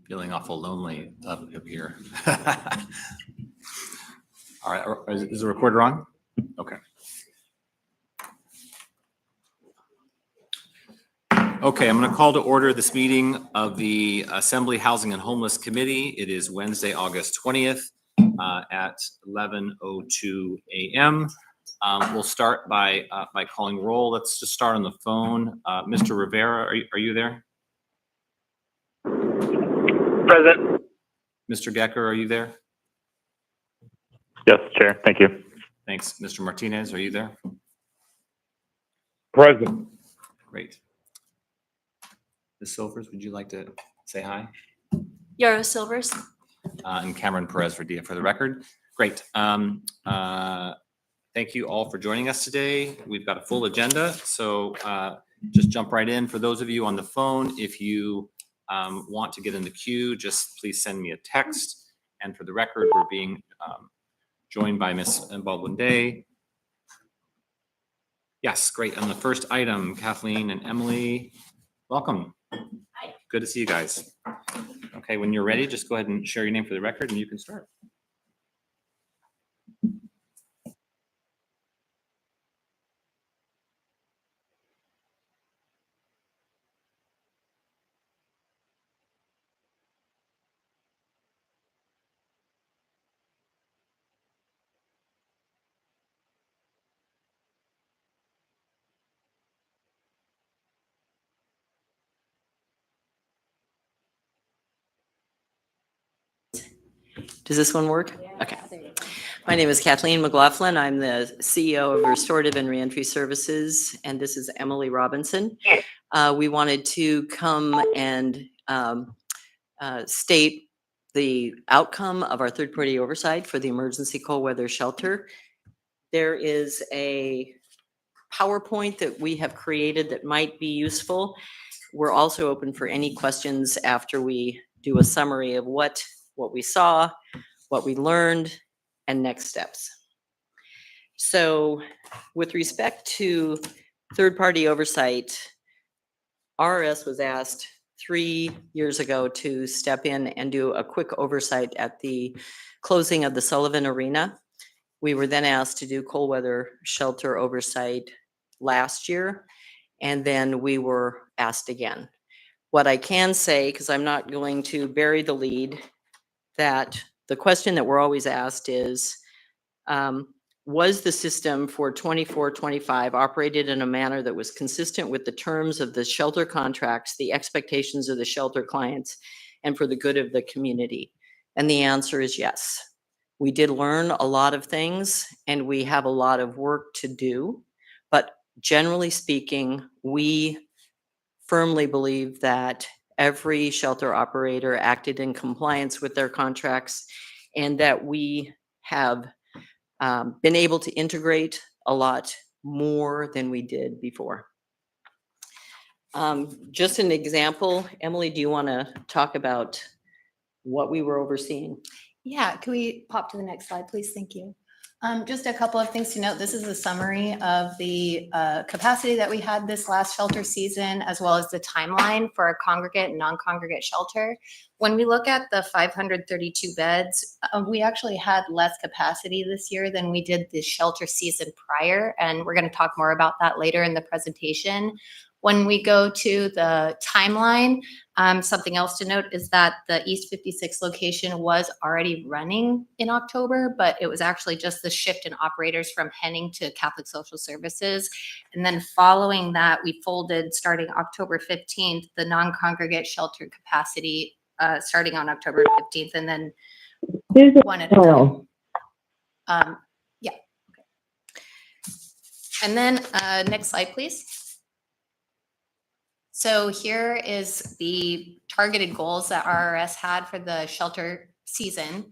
Feeling awful lonely up here. All right, is the recorder on? Okay. Okay, I'm going to call to order this meeting of the Assembly Housing and Homeless Committee. It is Wednesday, August 20th at 11:02 a.m. We'll start by calling roll. Let's just start on the phone. Mr. Rivera, are you there? Present. Mr. Gecker, are you there? Yes, Chair. Thank you. Thanks. Mr. Martinez, are you there? Present. Great. Ms. Silvers, would you like to say hi? Yara Silvers. And Cameron Perez for the record. Great. Thank you all for joining us today. We've got a full agenda, so just jump right in. For those of you on the phone, if you want to get in the queue, just please send me a text. And for the record, we're being joined by Ms. Baldwin Day. Yes, great. On the first item, Kathleen and Emily, welcome. Hi. Good to see you guys. Okay, when you're ready, just go ahead and share your name for the record and you can start. Does this one work? Okay. My name is Kathleen McLaughlin. I'm the CEO of Restorative and Reentry Services, and this is Emily Robinson. We wanted to come and state the outcome of our third-party oversight for the emergency cold weather shelter. There is a PowerPoint that we have created that might be useful. We're also open for any questions after we do a summary of what we saw, what we learned, and next steps. So with respect to third-party oversight, RS was asked 3 years ago to step in and do a quick oversight at the closing of the Sullivan Arena. We were then asked to do cold weather shelter oversight last year, and then we were asked again. What I can say, because I'm not going to bury the lead, that the question that we're always asked is, was the system for 24-25 operated in a manner that was consistent with the terms of the shelter contracts, the expectations of the shelter clients, and for the good of the community? And the answer is yes. We did learn a lot of things, and we have a lot of work to do. But generally speaking, we firmly believe that every shelter operator acted in compliance with their contracts, and that we have been able to integrate a lot more than we did before. Just an example, Emily, do you want to talk about what we were overseeing? Yeah, can we pop to the next slide, please? Thank you. Just a couple of things to note. This is a summary of the capacity that we had this last shelter season, as well as the timeline for our congregate and non-congregate shelter. When we look at the 532 beds, we actually had less capacity this year than we did the shelter season prior, and we're going to talk more about that later in the presentation. When we go to the timeline, something else to note is that the East 56 location was already running in October, but it was actually just the shift in operators from Henning to Catholic Social Services. And then following that, we folded starting October 15th, the non-congregate shelter capacity starting on October 15th, and then one at a time. Yeah. Okay. And then next slide, please. So here is the targeted goals that RRS had for the shelter season.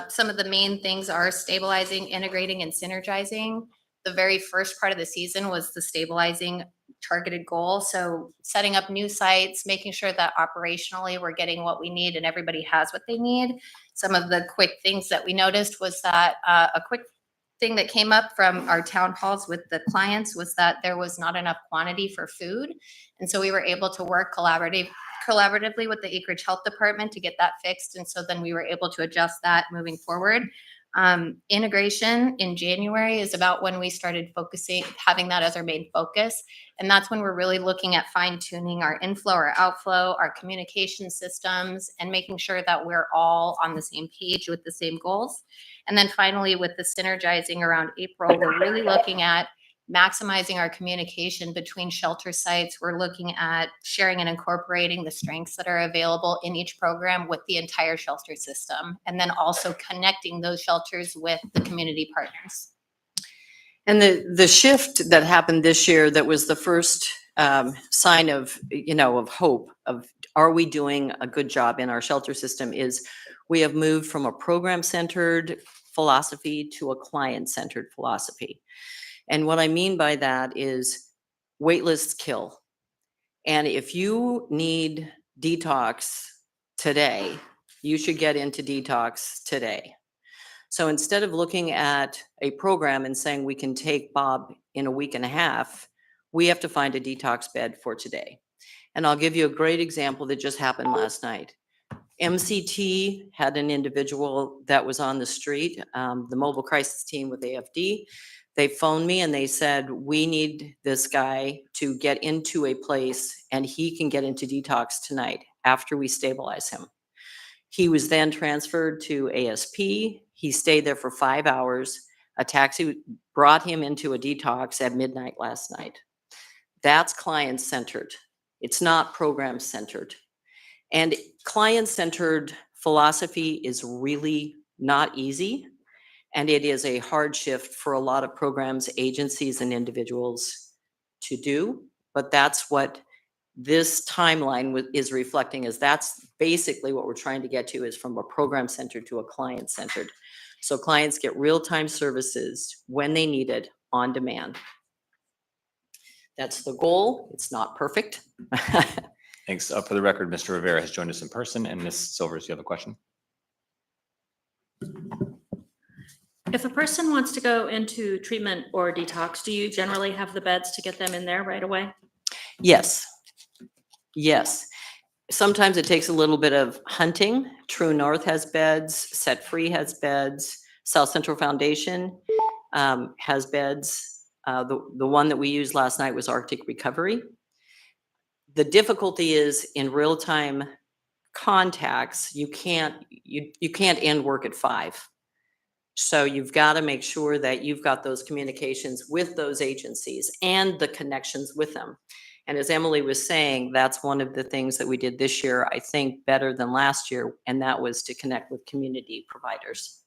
Some of the main things are stabilizing, integrating, and synergizing. The very first part of the season was the stabilizing targeted goal. So setting up new sites, making sure that operationally we're getting what we need and everybody has what they need. Some of the quick things that we noticed was that a quick thing that came up from our town halls with the clients was that there was not enough quantity for food. And so we were able to work collaboratively with the Acreage Health Department to get that fixed. And so then we were able to adjust that moving forward. Integration in January is about when we started having that as our main focus. And that's when we're really looking at fine tuning our inflow, our outflow, our communication systems, and making sure that we're all on the same page with the same goals. And then finally, with the synergizing around April, we're really looking at maximizing our communication between shelter sites. We're looking at sharing and incorporating the strengths that are available in each program with the entire shelter system, and then also connecting those shelters with the community partners. And the shift that happened this year, that was the first sign of, of hope of, are we doing a good job in our shelter system, is we have moved from a program-centered philosophy to a client-centered philosophy. And what I mean by that is wait lists kill. And if you need detox today, you should get into detox today. So instead of looking at a program and saying we can take Bob in a week and a half, we have to find a detox bed for today. And I'll give you a great example that just happened last night. MCT had an individual that was on the street, the mobile crisis team with AFD. They phoned me and they said, we need this guy to get into a place and he can get into detox tonight after we stabilize him. He was then transferred to ASP. He stayed there for 5 hours. A taxi brought him into a detox at midnight last night. That's client-centered. It's not program-centered. And client-centered philosophy is really not easy. And it is a hard shift for a lot of programs, agencies, and individuals to do. But that's what this timeline is reflecting, is that's basically what we're trying to get to, is from a program-centered to a client-centered. So clients get real-time services when they need it, on demand. That's the goal. It's not perfect. Thanks. For the record, Mr. Rivera has joined us in person, and Ms. Silvers, you have a question? If a person wants to go into treatment or detox, do you generally have the beds to get them in there right away? Yes. Yes. Sometimes it takes a little bit of hunting. True North has beds. Set Free has beds. South Central Foundation has beds. The one that we used last night was Arctic Recovery. The difficulty is in real-time contacts, you can't end work at 5. So you've got to make sure that you've got those communications with those agencies and the connections with them. And as Emily was saying, that's one of the things that we did this year, I think better than last year, and that was to connect with community providers.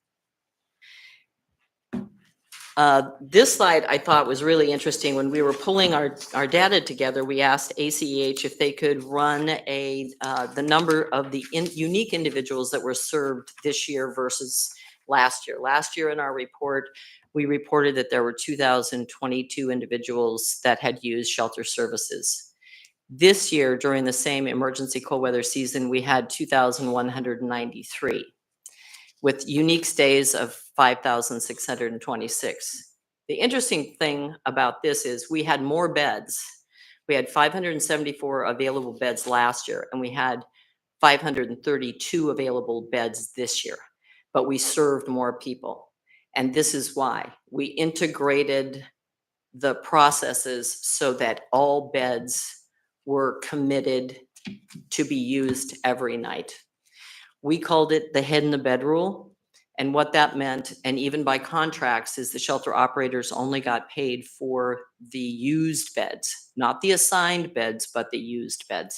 This slide I thought was really interesting. When we were pulling our data together, we asked ACEH if they could run the number of the unique individuals that were served this year versus last year. Last year in our report, we reported that there were 2,022 individuals that had used shelter services. This year, during the same emergency cold weather season, we had 2,193 with unique stays of 5,626. The interesting thing about this is we had more beds. We had 574 available beds last year, and we had 532 available beds this year, but we served more people. And this is why we integrated the processes so that all beds were committed to be used every night. We called it the head in the bed rule. And what that meant, and even by contracts, is the shelter operators only got paid for the used beds, not the assigned beds, but the used beds.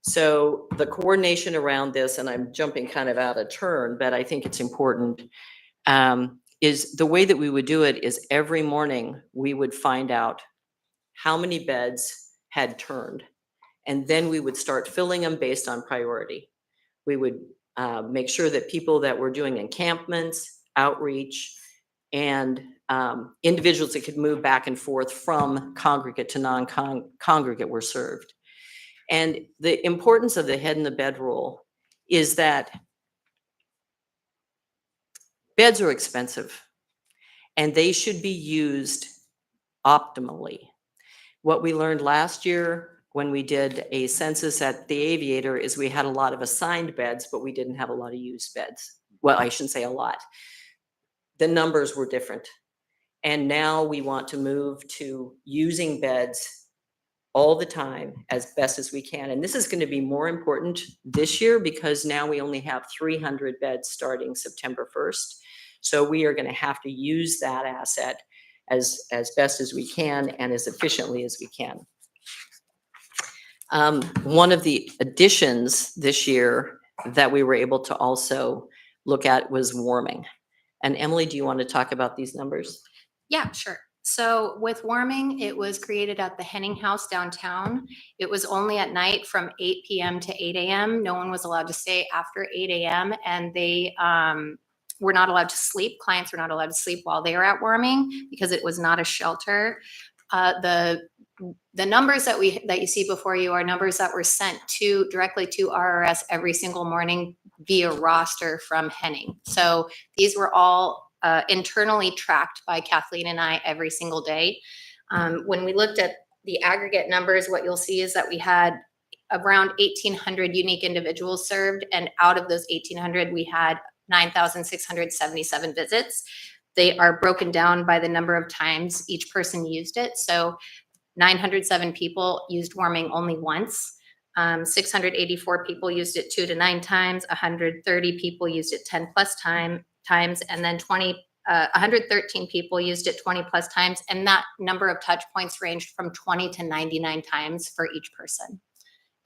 So the coordination around this, and I'm jumping kind of out of turn, but I think it's important, is the way that we would do it is every morning we would find out how many beds had turned. And then we would start filling them based on priority. We would make sure that people that were doing encampments, outreach, and individuals that could move back and forth from congregate to non-congregate were served. And the importance of the head in the bed rule is that beds are expensive and they should be used optimally. What we learned last year when we did a census at the Aviator is we had a lot of assigned beds, but we didn't have a lot of used beds. Well, I shouldn't say a lot. The numbers were different. And now we want to move to using beds all the time as best as we can. And this is going to be more important this year because now we only have 300 beds starting September 1st. So we are going to have to use that asset as best as we can and as efficiently as we can. One of the additions this year that we were able to also look at was warming. And Emily, do you want to talk about these numbers? Yeah, sure. So with warming, it was created at the Henning House downtown. It was only at night from 8 p.m. to 8 a.m. No one was allowed to stay after 8 a.m. And they were not allowed to sleep. Clients were not allowed to sleep while they were at warming because it was not a shelter. The numbers that you see before you are numbers that were sent directly to RRS every single morning via roster from Henning. So these were all internally tracked by Kathleen and I every single day. When we looked at the aggregate numbers, what you'll see is that we had around 1,800 unique individuals served, and out of those 1,800, we had 9,677 visits. They are broken down by the number of times each person used it. So 907 people used warming only once. 684 people used it 2 to 9 times. 130 people used it 10 plus times, and then 113 people used it 20 plus times. And that number of touch points ranged from 20 to 99 times for each person.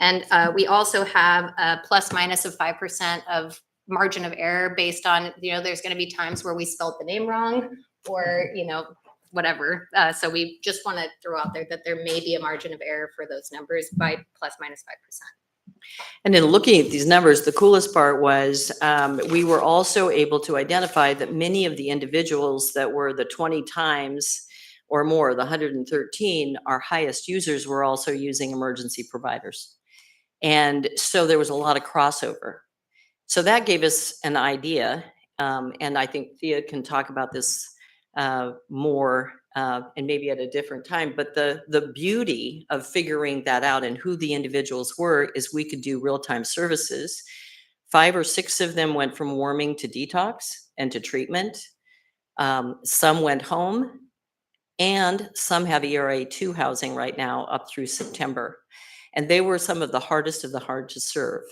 And we also have a plus minus of 5% of margin of error based on, there's going to be times where we spelled the name wrong or, whatever. So we just want to throw out there that there may be a margin of error for those numbers by plus minus 5%. And in looking at these numbers, the coolest part was we were also able to identify that many of the individuals that were the 20 times or more, the 113, our highest users were also using emergency providers. And so there was a lot of crossover. So that gave us an idea, and I think Thea can talk about this more and maybe at a different time. But the beauty of figuring that out and who the individuals were is we could do real-time services. 5 or 6 of them went from warming to detox and to treatment. Some went home, and some have ERA 2 housing right now up through September. And they were some of the hardest of the hard to serve.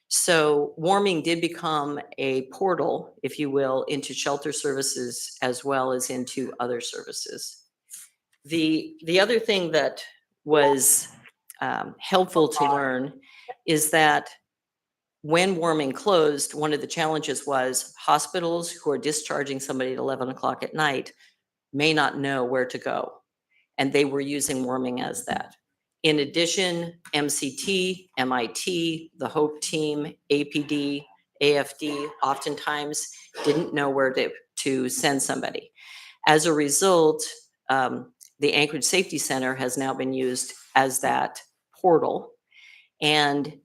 So warming did become a portal, if you will, into shelter services as well as into other services. The other thing that was helpful to learn is that when warming closed, one of the challenges was hospitals who are discharging somebody at 11 o'clock at night may not know where to go. And they were using warming as that. In addition, MCT, MIT, the HOPE team, APD, AFD, oftentimes didn't know where to send somebody. As a result, the Anchorage Safety Center has now been used as that portal, and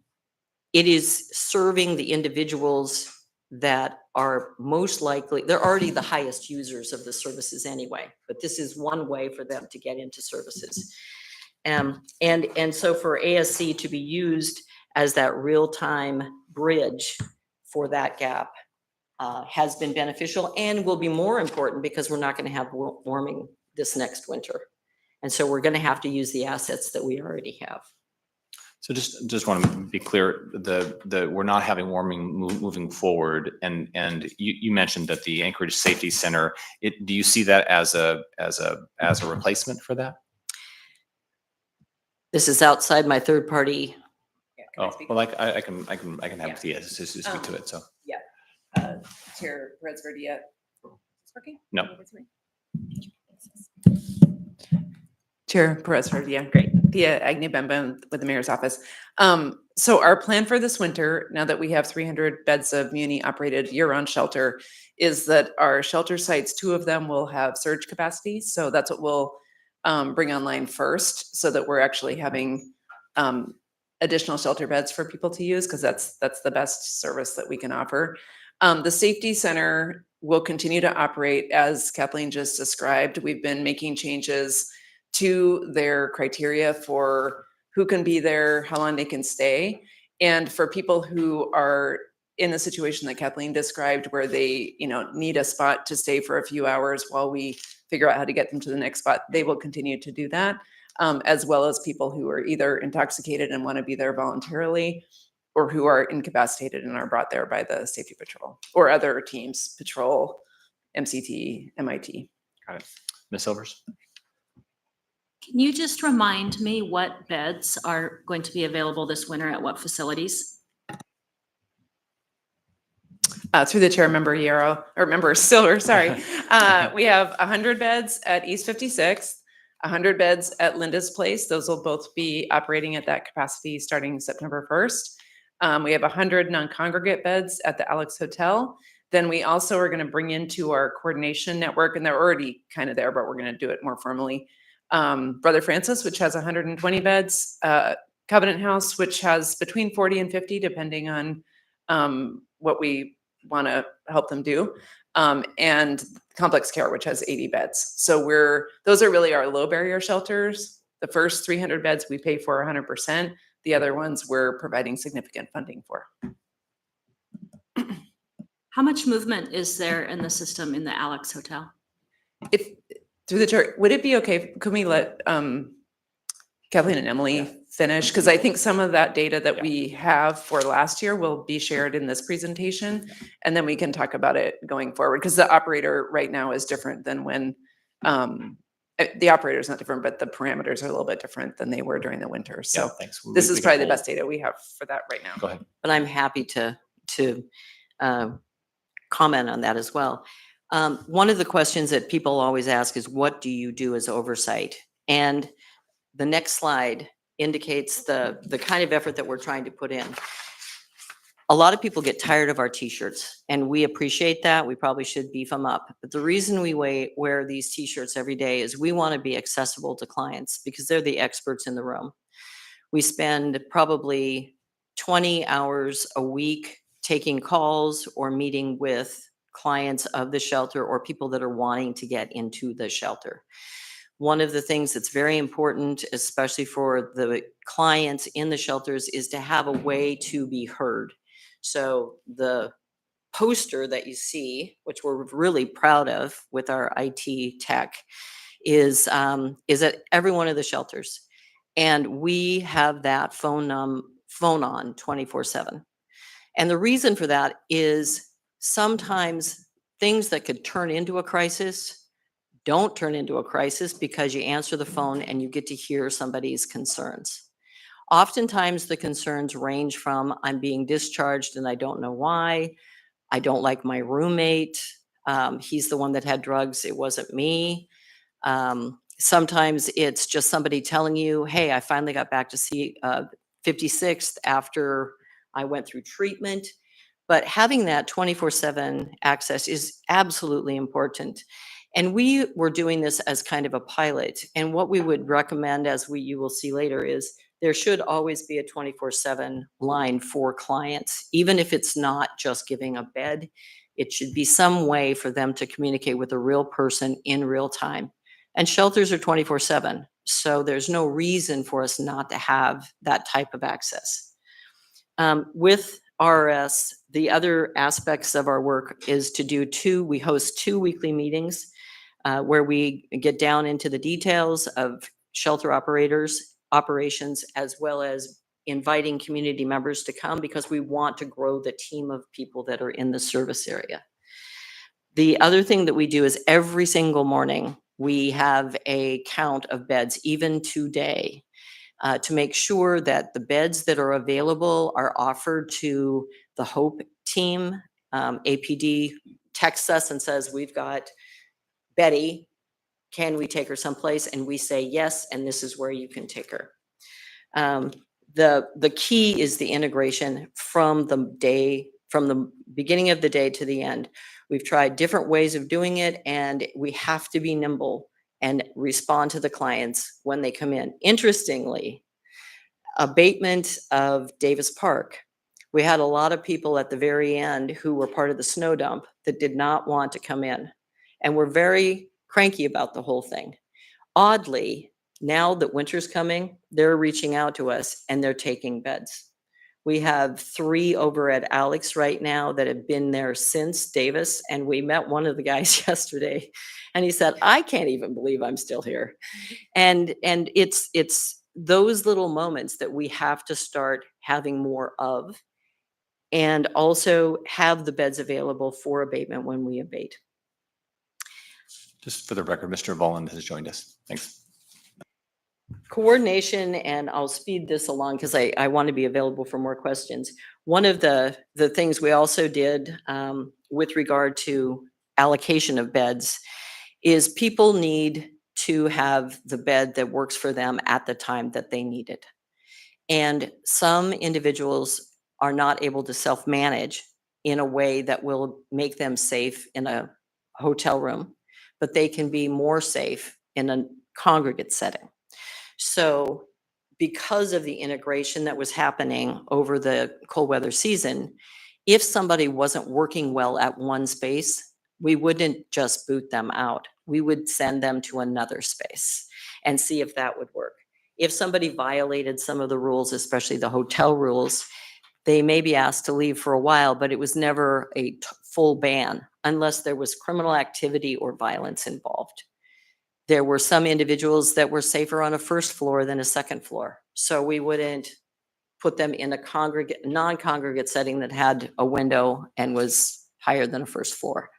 it is serving the individuals that are most likely, they're already the highest users of the services anyway, but this is one way for them to get into services. And so for ASC to be used as that real-time bridge for that gap has been beneficial and will be more important because we're not going to have warming this next winter. And so we're going to have to use the assets that we already have. So just want to be clear, we're not having warming moving forward, and you mentioned that the Anchorage Safety Center, do you see that as a replacement for that? This is outside my third party. Yeah, can I Oh, speak? well, I can have Yeah. Thea to speak to it, so. Chair Perez Verdia. Is this working? No. It's me. Chair Perez Verdia, great. Thea Agnew-Bemba with the mayor's office. So our plan for this winter, now that we have 300 beds of Muni-operated year-round shelter, is that our shelter sites, 2 of them will have surge capacity. So that's what we'll bring online first, so that we're actually having additional shelter beds for people to use, because that's the best service that we can offer. The safety center will continue to operate as Kathleen just described. We've been making changes to their criteria for who can be there, how long they can stay. And for people who are in the situation that Kathleen described, where they, need a spot to stay for a few hours while we figure out how to get them to the next spot, they will continue to do that, as well as people who are either intoxicated and want to be there voluntarily, or who are incapacitated and are brought there by the safety patrol or other teams, patrol, MCT, MIT. Got it. Ms. Silvers? Can you just remind me what beds are going to be available this winter at what facilities? Through the chair, member Yarrow, or member Silver, sorry. We have 100 beds at East 56th, 100 beds at Linda's Place. Those will both be operating at that capacity starting September 1st. We have 100 non-congregate beds at the Alex Hotel. Then we also are going to bring into our coordination network, and they're already kind of there, but we're going to do it more formally. Brother Francis, which has 120 beds, Covenant House, which has between 40 and 50, depending on what we want to help them do, and Complex Care, which has 80 beds. So those are really our low barrier shelters. The first 300 beds we pay for 100%. The other ones we're providing significant funding for. How much movement is there in the system in the Alex Hotel? Through the chair, would it be okay, could we let Kathleen and Emily finish? Because I think some of that data that we have for last year will be shared in this presentation, and then we can talk about it going forward, because the operator right now is different than when, the operator is not different, but the parameters are a little bit different than they were during the winter. Yeah, So thanks. this We is can probably the hold- best data we have for that right now. Go ahead. But I'm happy to comment on that as well. One of the questions that people always ask is, what do you do as oversight? And the next slide indicates the kind of effort that we're trying to put in. A lot of people get tired of our t-shirts, and we appreciate that. We probably should beef them up. But the reason we wear these t-shirts every day is we want to be accessible to clients, because they're the experts in the room. We spend probably 20 hours a week taking calls or meeting with clients of the shelter or people that are wanting to get into the shelter. One of the things that's very important, especially for the clients in the shelters, is to have a way to be heard. So the poster that you see, which we're really proud of with our IT tech, is at every one of the shelters. And we have that phone on 24/7. And the reason for that is sometimes things that could turn into a crisis don't turn into a crisis, because you answer the phone and you get to hear somebody's concerns. Oftentimes the concerns range from, I'm being discharged and I don't know why. I don't like my roommate. He's the one that had drugs. It wasn't me. Sometimes it's just somebody telling you, hey, I finally got back to see 56th after I went through treatment. But having that 24/7 access is absolutely important. And we were doing this as kind of a pilot. And what we would recommend, as you will see later, is there should always be a 24/7 line for clients, even if it's not just giving a bed. It should be some way for them to communicate with a real person in real time. And shelters are 24/7. So there's no reason for us not to have that type of access. With RS, the other aspects of our work is to do we host 2 weekly meetings. where we get down into the details of shelter operations, as well as inviting community members to come because we want to grow the team of people that are in the service area. The other thing that we do is every single morning, we have a count of beds, even today, to make sure that the beds that are available are offered to the HOPE team. APD texts us and says, we've got Betty, can we take her someplace? And we say yes, and this is where you can take her. The key is the integration from the beginning of the day to the end. We've tried different ways of doing it, and we have to be nimble and respond to the clients when they come in. Interestingly, abatement of Davis Park, we had a lot of people at the very end who were part of the snow dump that did not want to come in and were very cranky about the whole thing. Oddly, now that winter's coming, they're reaching out to us and they're taking beds. We have 3 over at Alex right now that have been there since Davis, and we met one of the guys yesterday, and he said, "I can't even believe I'm still here." And it's those little moments that we have to start having more of, and also have the beds available for abatement when we abate. Just for the record, Mr. Volland has joined us. Thanks. Coordination, and I'll speed this along because I want to be available for more questions. One of the things we also did with regard to allocation of beds is people need to have the bed that works for them at the time that they need it. And some individuals are not able to self-manage in a way that will make them safe in a hotel room, but they can be more safe in a congregate setting. So because of the integration that was happening over the cold weather season, if somebody wasn't working well at one space, we wouldn't just boot them out. We would send them to another space and see if that would work. If somebody violated some of the rules, especially the hotel rules, they may be asked to leave for a while, but it was never a full ban unless there was criminal activity or violence involved. There were some individuals that were safer on a first floor than a second floor. So we wouldn't put them in a non-congregate setting that had a window and was higher than a first floor.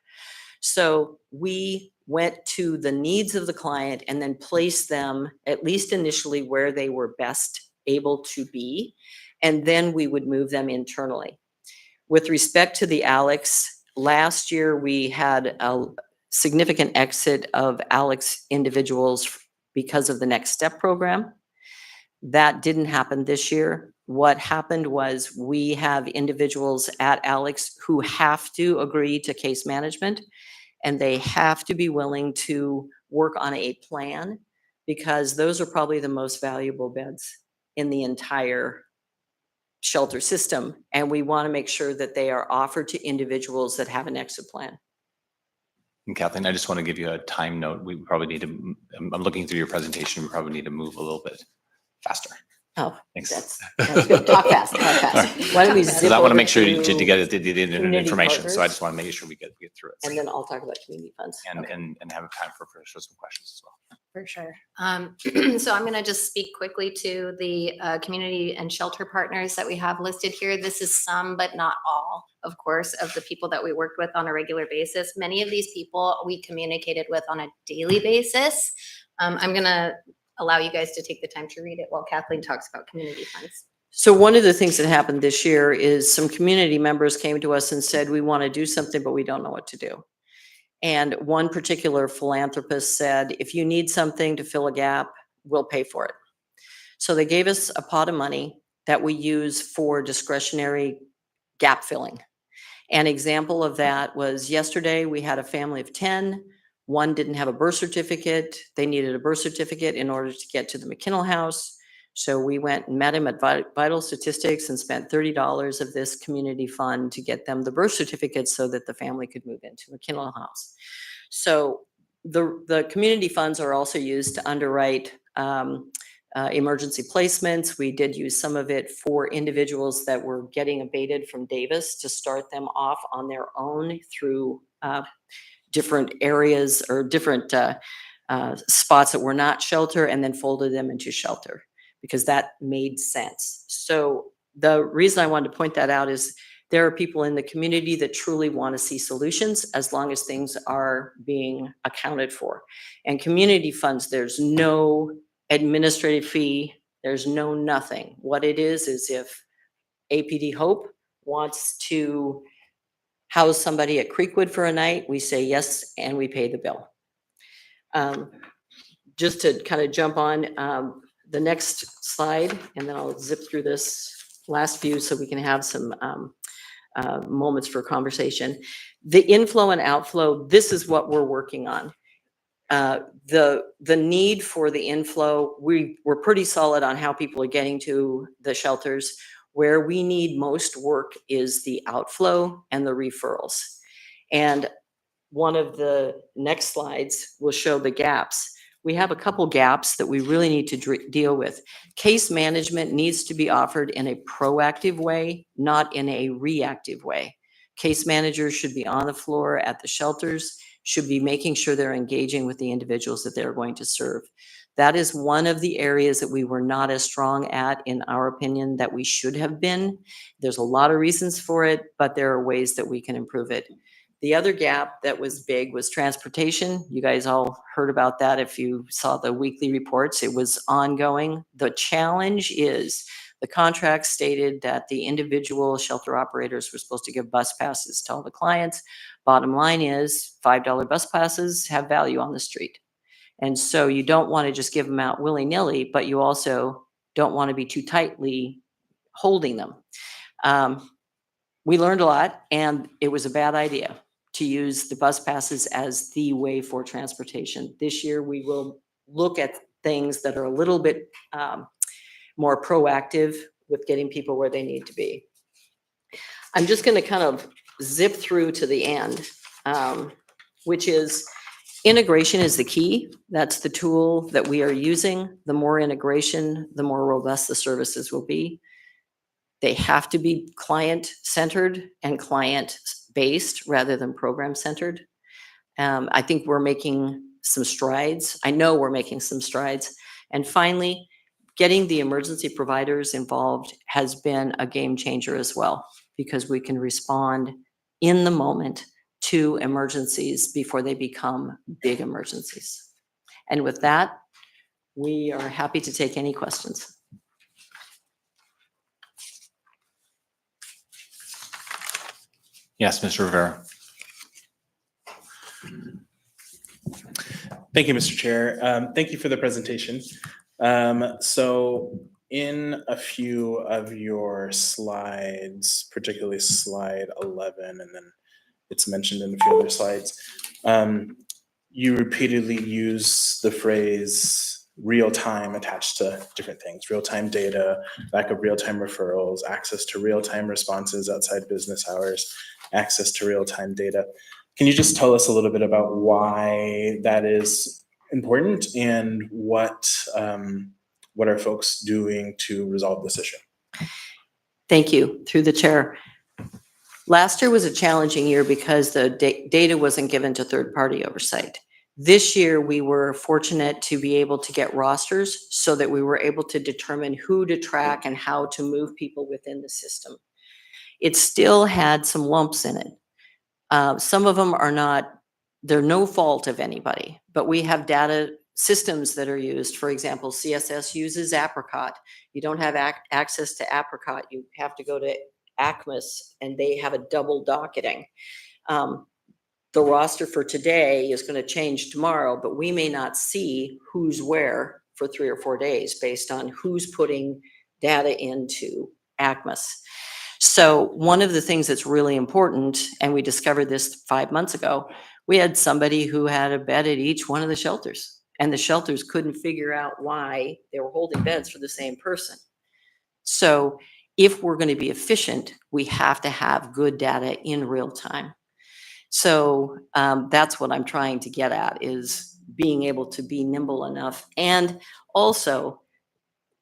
So we went to the needs of the client and then placed them, at least initially, where they were best able to be. And then we would move them internally. With respect to the Alex, last year we had a significant exit of Alex individuals because of the Next Step program. That didn't happen this year. What happened was we have individuals at Alex who have to agree to case management, and they have to be willing to work on a plan, because those are probably the most valuable beds in the entire shelter system. And we want to make sure that they are offered to individuals that have an exit plan. And Kathleen, I just want to give you a time note. We probably need to, I'm looking through your presentation, we probably need to move a little bit faster. Oh, Thanks. that's good. Talk fast, talk fast. Why don't we zip Because I want to over make sure to to- get the community information. So I partners. just want to make sure we get through it. And then I'll talk about community funds. And, Okay. and have time for some questions as well. For sure. So I'm going to just speak quickly to the community and shelter partners that we have listed here. This is some, but not all, of course, of the people that we worked with on a regular basis. Many of these people we communicated with on a daily basis. I'm going to allow you guys to take the time to read it while Kathleen talks about community funds. So one of the things that happened this year is some community members came to us and said, we want to do something, but we don't know what to do. And one particular philanthropist said, if you need something to fill a gap, we'll pay for it. So they gave us a pot of money that we use for discretionary gap filling. An example of that was yesterday, we had a family of 10. One didn't have a birth certificate. They needed a birth certificate in order to get to the McKinnell House. So we went and met him at Vital Statistics and spent $30 of this community fund to get them the birth certificate so that the family could move into McKinnell House. So the community funds are also used to underwrite emergency placements. We did use some of it for individuals that were getting abated from Davis to start them off on their own through different areas or different spots that were not shelter and then folded them into shelter because that made sense. So the reason I wanted to point that out is there are people in the community that truly want to see solutions as long as things are being accounted for. And community funds, there's no administrative fee, there's no nothing. What it is if APD Hope wants to house somebody at Creekwood for a night, we say yes, and we pay the bill. Just to kind of jump on the next slide, and then I'll zip through this last few so we can have some moments for conversation. The inflow and outflow, this is what we're working on. The need for the inflow, we're pretty solid on how people are getting to the shelters. Where we need most work is the outflow and the referrals. And one of the next slides will show the gaps. We have a couple gaps that we really need to deal with. Case management needs to be offered in a proactive way, not in a reactive way. Case managers should be on the floor at the shelters, should be making sure they're engaging with the individuals that they're going to serve. That is one of the areas that we were not as strong at, in our opinion, that we should have been. There's a lot of reasons for it, but there are ways that we can improve it. The other gap that was big was transportation. You guys all heard about that. If you saw the weekly reports, it was ongoing. The challenge is the contract stated that the individual shelter operators were supposed to give bus passes to all the clients. Bottom line is $5 bus passes have value on the street. And so you don't want to just give them out willy-nilly, but you also don't want to be too tightly holding them. We learned a lot, and it was a bad idea to use the bus passes as the way for transportation. This year, we will look at things that are a little bit more proactive with getting people where they need to be. I'm just going to kind of zip through to the end, which is integration is the key. That's the tool that we are using. The more integration, the more robust the services will be. They have to be client-centered and client-based rather than program-centered. I think we're making some strides. I know we're making some strides. And finally, getting the emergency providers involved has been a game changer as well, because we can respond in the moment to emergencies before they become big emergencies. And with that, we are happy to take any questions. Yes, Mr. Rivera. Thank you, Mr. Chair. Thank you for the presentation. So in a few of your slides, particularly slide 11, and then it's mentioned in a few other slides, you repeatedly use the phrase real-time attached to different things: real-time data, lack of real-time referrals, access to real-time responses outside business hours, access to real-time data. Can you just tell us a little bit about why that is important and what are folks doing to resolve this issue? Thank you. Through the chair. Last year was a challenging year because the data wasn't given to third-party oversight. This year, we were fortunate to be able to get rosters so that we were able to determine who to track and how to move people within the system. It still had some lumps in it. Some of them are not, they're no fault of anybody, but we have data systems that are used. For example, CSS uses Apricot. You don't have access to Apricot. You have to go to ACMAS, and they have a double docketing. The roster for today is going to change tomorrow, but we may not see who's where for 3 or 4 days based on who's putting data into ACMAS. So one of the things that's really important, and we discovered this 5 months ago, we had somebody who had a bed at each one of the shelters, and the shelters couldn't figure out why they were holding beds for the same person. So if we're going to be efficient, we have to have good data in real time. So that's what I'm trying to get at, is being able to be nimble enough. And also,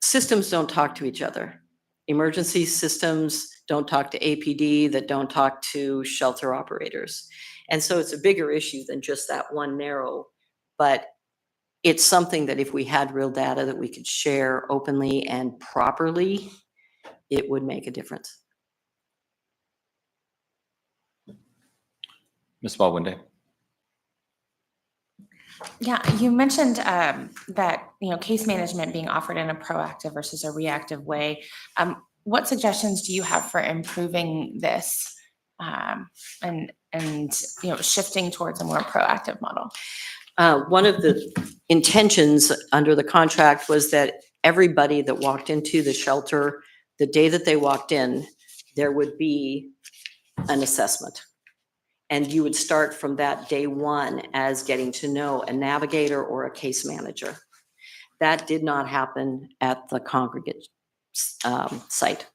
systems don't talk to each other. Emergency systems don't talk to APD, that don't talk to shelter operators. And so it's a bigger issue than just that one narrow, but it's something that if we had real data that we could share openly and properly, it would make a difference. Ms. Baldwin. Yeah, you mentioned that, case management being offered in a proactive versus a reactive way. What suggestions do you have for improving this and shifting towards a more proactive model? One of the intentions under the contract was that everybody that walked into the shelter, the day that they walked in, there would be an assessment. And you would start from that day one as getting to know a navigator or a case manager. That did not happen at the congregate site.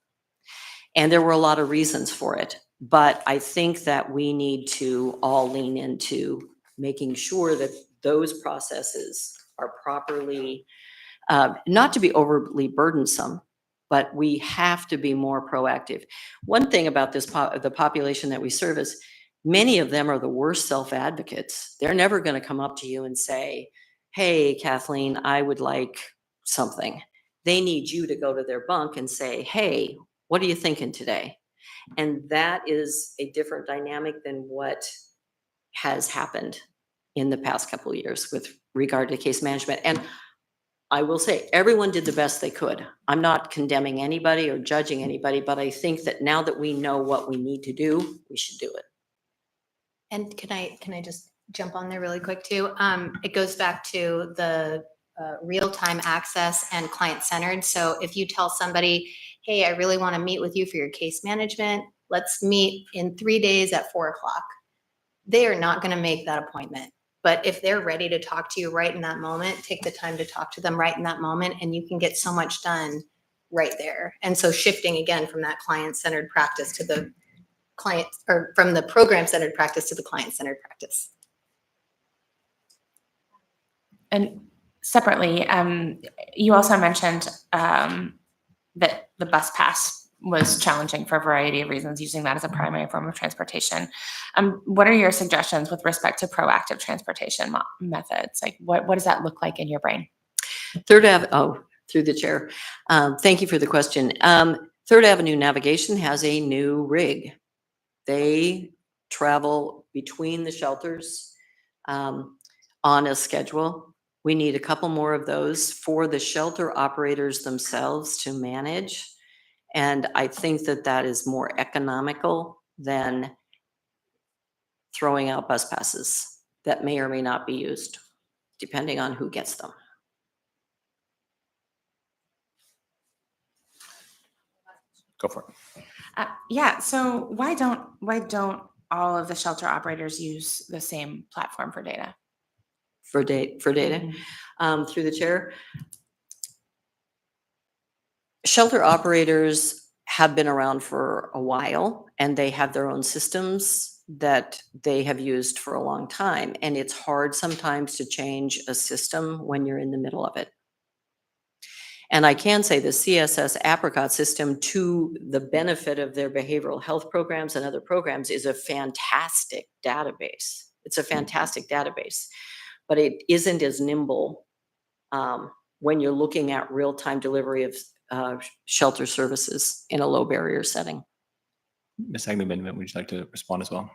And there were a lot of reasons for it. But I think that we need to all lean into making sure that those processes are properly, not to be overly burdensome, but we have to be more proactive. One thing about this the population that we service, many of them are the worst self-advocates. They're never going to come up to you and say, hey, Kathleen, I would like something. They need you to go to their bunk and say, hey, what are you thinking today? And that is a different dynamic than what has happened in the past couple of years with regard to case management. And I will say everyone did the best they could. I'm not condemning anybody or judging anybody, but I think that now that we know what we need to do, we should do it. And can I just jump on there really quick too? It goes back to the real-time access and client-centered. So if you tell somebody, hey, I really want to meet with you for your case management, let's meet in 3 days at 4 o'clock. They are not going to make that appointment. But if they're ready to talk to you right in that moment, take the time to talk to them right in that moment, and you can get so much done right there. And so shifting again from that client-centered practice to the client, or from the program-centered practice to the client-centered practice. And separately, you also mentioned that the bus pass was challenging for a variety of reasons, using that as a primary form of transportation. What are your suggestions with respect to proactive transportation methods? Like, what does that look like in your brain? Through the chair. Thank you for the question. Third Avenue Navigation has a new rig. They travel between the shelters on a schedule. We need a couple more of those for the shelter operators themselves to manage. And I think that that is more economical than throwing out bus passes that may or may not be used, depending on who gets them. Go for it. Yeah. So why don't all of the shelter operators use the same platform for data? For data, through the chair. Shelter operators have been around for a while, and they have their own systems that they have used for a long time. And it's hard sometimes to change a system when you're in the middle of it. And I can say the CSS Apricot system, to the benefit of their behavioral health programs and other programs, is a fantastic database. It's a fantastic database, but it isn't as nimble when you're looking at real-time delivery of shelter services in a low barrier setting. Ms. Agnew-Benjamin, would you like to respond as well?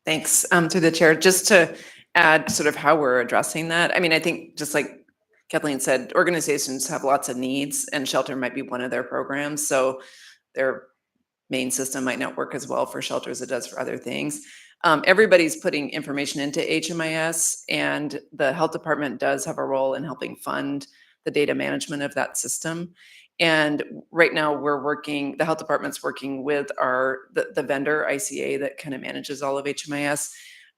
Thanks. Through the chair, just to add sort of how we're addressing that. I mean, I think just like Kathleen said, organizations have lots of needs, and shelter might be one of their programs. So their main system might not work as well for shelter as it does for other things. Everybody's putting information into HMIS, and the health department does have a role in helping fund the data management of that system. And right now the health department's working with the vendor ICA that kind of manages all of HMIS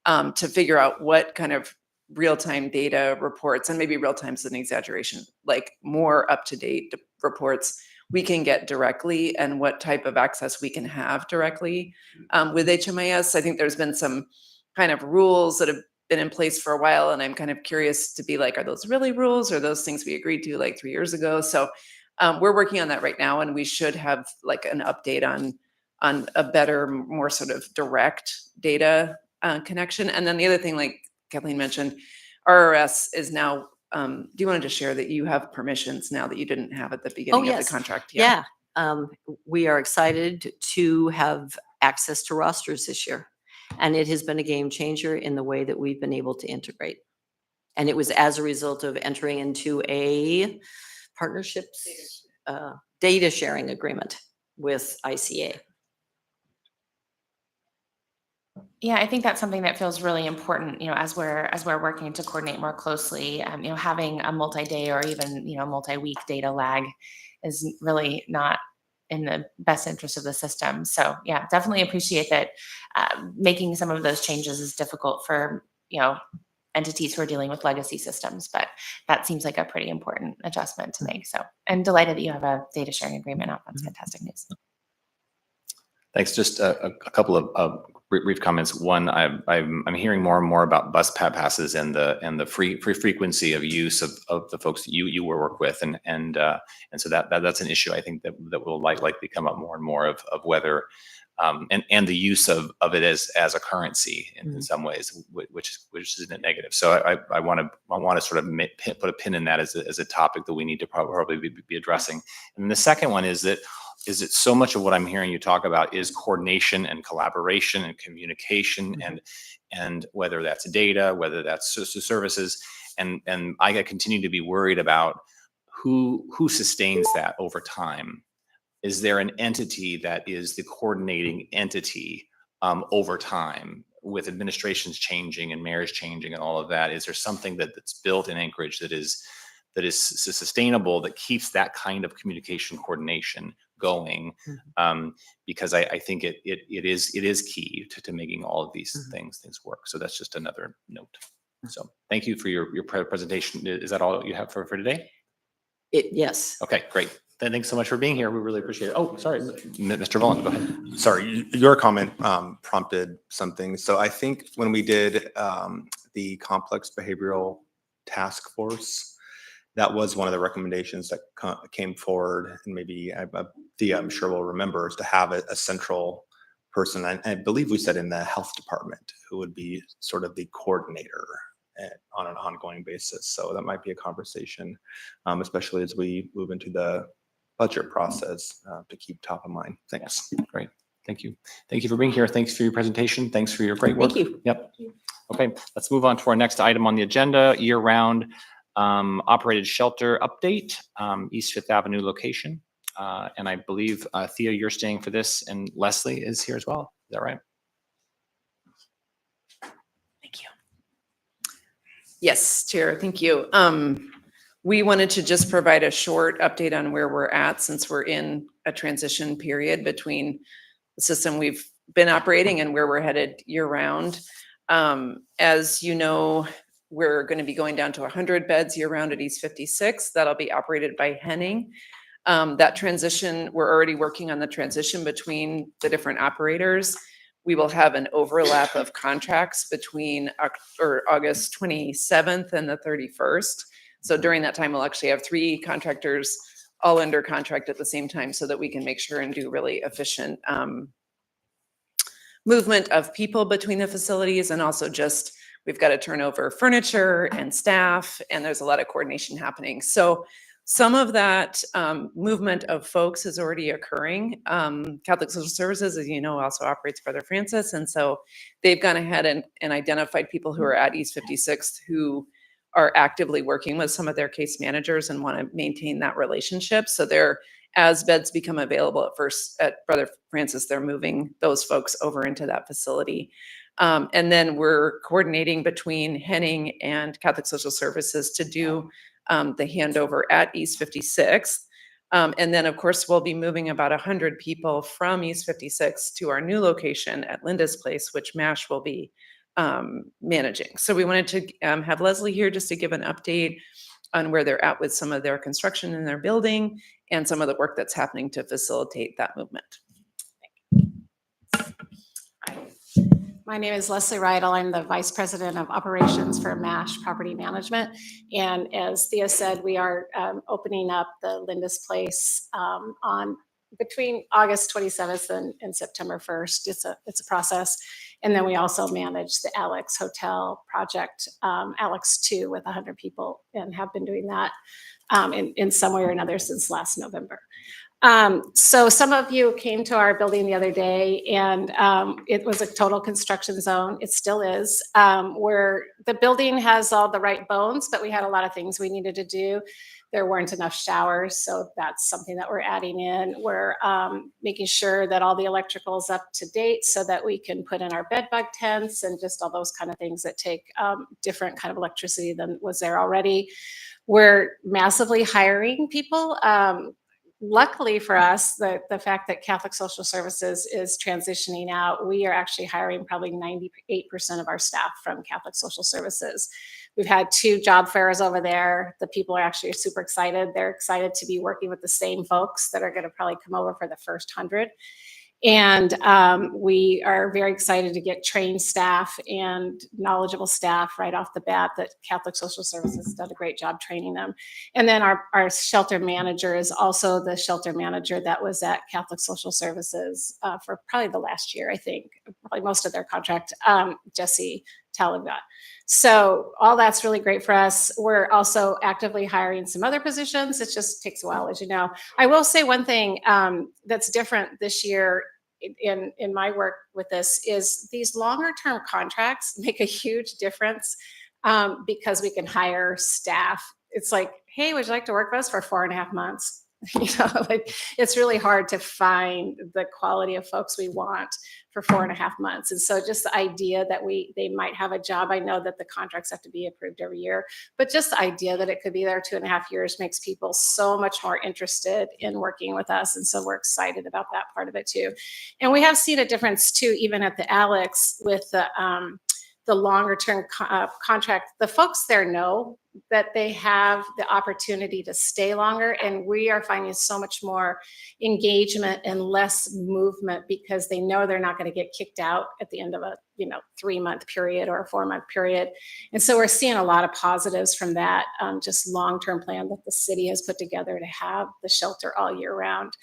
to figure out what kind of real-time data reports, and maybe real-time is an exaggeration, like more up-to-date reports we can get directly, and what type of access we can have directly with HMIS. I think there's been some kind of rules that have been in place for a while, and I'm kind of curious to be like, are those really rules, or those things we agreed to like 3 years ago? So we're working on that right now, and we should have like an update on on a better, more sort of direct data connection. And then the other thing, like Kathleen mentioned, RRS is now, do you want to just share that you have permissions now that you didn't have at the beginning of the yes. contract? Yeah. We are excited to have access to rosters this year. And it has been a game changer in the way that we've been able to integrate. And it was as a result of entering into a partnerships data sharing agreement with ICA. Yeah, I think that's something that feels really important, as we're working to coordinate more closely. Having a multi-day or even, multi-week data lag is really not in the best interest of the system. So yeah, definitely appreciate that. Making some of those changes is difficult for, entities who are dealing with legacy systems, but that seems like a pretty important adjustment to make. So I'm delighted that you have a data sharing agreement out. That's fantastic news. Thanks. Just a couple of brief comments. One, I'm hearing more and more about bus passes and the free frequency of use of the folks that you work with, and so that's an issue I think that will likely come up more and more of whether and the use of it as a currency in some ways, which isn't a negative. So I want to sort of put a pin in that as a topic that we need to probably be addressing. And the second one is that so much of what I'm hearing you talk about is coordination and collaboration and communication, and whether that's data, whether that's services, and I continue to be worried about who sustains that over time. Is there an entity that is the coordinating entity over time, with administrations changing and mayors changing and all of that? Is there something that's built in Anchorage that is sustainable, that keeps that kind of communication coordination going? Because I think it is key to making all of these things work. So that's just another note. So thank you for your presentation. Is that all you have for today? Yes. Okay, great. Thanks so much for being here. We really appreciate it. Oh, sorry, Mr. Volin, go ahead. Sorry, your comment prompted something. So I think when we did the complex behavioral task force, that was one of the recommendations that came forward, and maybe Thea, I'm sure will remember, is to have a central person. I believe we said in the health department, who would be sort of the coordinator on an ongoing basis. So that might be a conversation, especially as we move into the budget process, to keep top of mind. Thanks. Great. Thank you. Thank you for being here. Thanks for your presentation. Thanks for your great work. Thank you. Yep. Okay, let's move on to our next item on the agenda, year-round operated shelter update, East Fifth Avenue location. And I believe, Thea, you're staying for this, and Leslie is here as well. Is that right? Thank you. Yes, Chair, thank you. We wanted to just provide a short update on where we're at, since we're in a transition period between the system we've been operating and where we're headed year-round. As you know, we're going to be going down to 100 beds year-round at East 56. That'll be operated by Henning. That transition, we're already working on the transition between the different operators. We will have an overlap of contracts between August 27th and the 31st. So during that time, we'll actually have 3 contractors all under contract at the same time, so that we can make sure and do really efficient movement of people between the facilities. And also just, we've got to turn over furniture and staff, and there's a lot of coordination happening. So some of that movement of folks is already occurring. Catholic Social Services, as you know, also operates Brother Francis. And so they've gone ahead and identified people who are at East 56th who are actively working with some of their case managers and want to maintain that relationship. So they're, as beds become available at Brother Francis, they're moving those folks over into that facility. And then we're coordinating between Henning and Catholic Social Services to do the handover at East 56th. And then, of course, we'll be moving about 100 people from East 56 to our new location at Linda's Place, which MASH will be managing. So we wanted to have Leslie here just to give an update on where they're at with some of their construction in their building and some of the work that's happening to facilitate that movement. My name is Leslie Rydell. I'm the Vice President of Operations for MASH Property Management. And as Thea said, we are opening up the Linda's Place on between August 27th and September 1st. It's a process. And then we also manage the Alex Hotel project, Alex 2 with 100 people, and have been doing that in some way or another since last November. So some of you came to our building the other day, and it was a total construction zone. It still is. Where the building has all the right bones, but we had a lot of things we needed to do. There weren't enough showers, so that's something that we're adding in. We're making sure that all the electrical is up to date so that we can put in our bed bug tents and just all those kind of things that take different kind of electricity than was there already. We're massively hiring people. Luckily for us, the fact that Catholic Social Services is transitioning out, we are actually hiring probably 98% of our staff from Catholic Social Services. We've had 2 job fairs over there. The people are actually super excited. They're excited to be working with the same folks that are going to probably come over for the first 100. And we are very excited to get trained staff and knowledgeable staff right off the bat. That Catholic Social Services has done a great job training them. And then our shelter manager is also the shelter manager that was at Catholic Social Services for probably the last year, I think, probably most of their contract, Jesse Talabat. So all that's really great for us. We're also actively hiring some other positions. It just takes a while, as you know. I will say one thing that's different this year in my work with this is these longer term contracts make a huge difference because we can hire staff. It's like, hey, would you like to work with us for 4.5 months? Like it's really hard to find the quality of folks we want for 4.5 months. And so just the idea that they might have a job, I know that the contracts have to be approved every year, but just the idea that it could be there 2.5 years makes people so much more interested in working with us. And so we're excited about that part of it too. And we have seen a difference too, even at the Alex with the longer term contract. The folks there know that they have the opportunity to stay longer, and we are finding so much more engagement and less movement because they know they're not going to get kicked out at the end of a 3-month period or a 4-month period. And so we're seeing a lot of positives from that just long-term plan that the city has put together to have the shelter all year round.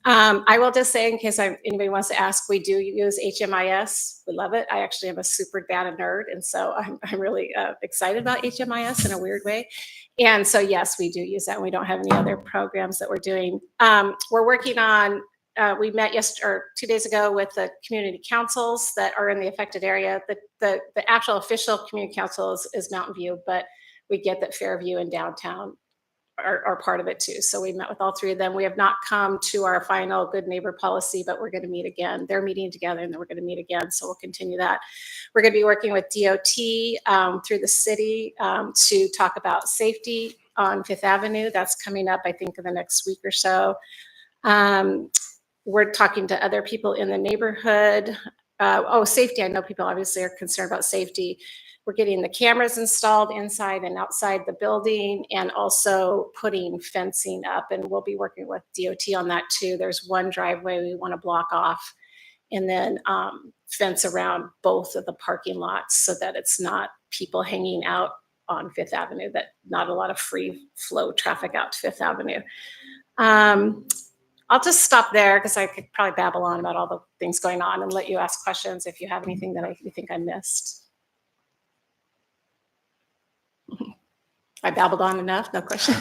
I will just say, in case anybody wants to ask, we do use HMIS. We love it. I actually am a super data nerd, and so I'm really excited about HMIS in a weird way. And so, yes, we do use that. And we don't have any other programs that we're doing. We're working on. We met 2 days ago with the community councils that are in the affected area. The actual official community council is Mountain View, but we get that Fairview and downtown are part of it too. So we met with all 3 of them. We have not come to our final good neighbor policy, but we're going to meet again. They're meeting together and then we're going to meet again. So we'll continue that. We're going to be working with DOT through the city to talk about safety on 5th Avenue. That's coming up, I think, in the next week or so. We're talking to other people in the neighborhood. Safety. I know people obviously are concerned about safety. We're getting the cameras installed inside and outside the building and also putting fencing up. And we'll be working with DOT on that too. There's one driveway we want to block off and then fence around both of the parking lots so that it's not people hanging out on 5th Avenue, that not a lot of free flow traffic out to 5th Avenue. I'll just stop there because I could probably babble on about all the things going on and let you ask questions if you have anything that you think I missed. I babbled on enough, no question.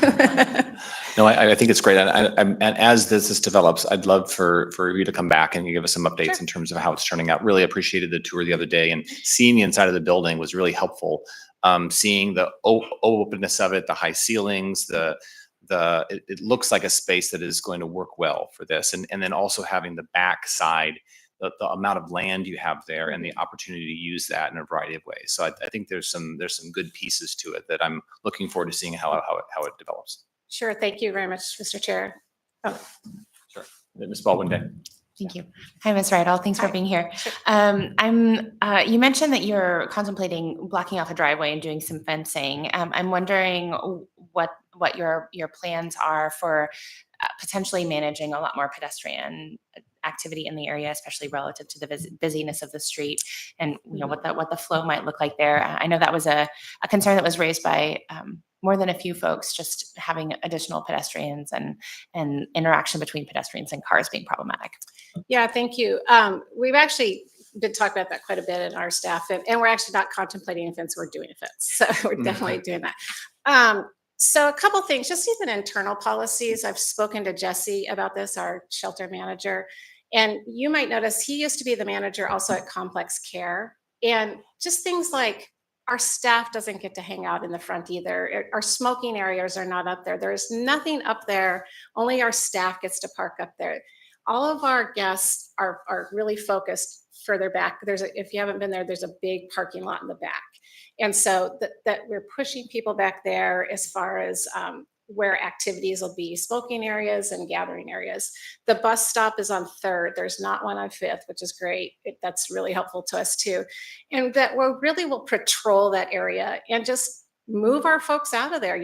No, I think it's great. And as this develops, I'd love for you to come back and give us some updates Sure. in terms of how it's turning out. Really appreciated the tour the other day, and seeing the inside of the building was really helpful. Seeing the openness of it, the high ceilings, it looks like a space that is going to work well for this. And then also having the back side, the amount of land you have there and the opportunity to use that in a variety of ways. So I think there's some good pieces to it that I'm looking forward to seeing how it develops. Sure. Thank you very much, Mr. Chair. Sure. Ms. Baldwin. Thank you. Hi, Ms. Rydell. Thanks for Hi. being here. Sure. You mentioned that you're contemplating blocking off a driveway and doing some fencing. I'm wondering what your plans are for potentially managing a lot more pedestrian activity in the area, especially relative to the busyness of the street, and what the flow might look like there. I know that was a concern that was raised by more than a few folks just having additional pedestrians and interaction between pedestrians and cars being problematic. Yeah, thank you. We've actually been talking about that quite a bit in our staff, and we're actually not contemplating a fence, we're doing a fence. So we're definitely doing that. So a couple things, just even internal policies. I've spoken to Jesse about this, our shelter manager, and you might notice he used to be the manager also at Complex Care. And just things like our staff doesn't get to hang out in the front either. Our smoking areas are not up there. There's nothing up there. Only our staff gets to park up there. All of our guests are really focused further back. If you haven't been there, there's a big parking lot in the back. And so that we're pushing people back there as far as where activities will be, smoking areas and gathering areas. The bus stop is on 3rd. There's not one on 5th, which is great. That's really helpful to us too. And that we'll patrol that area and just move our folks out of there.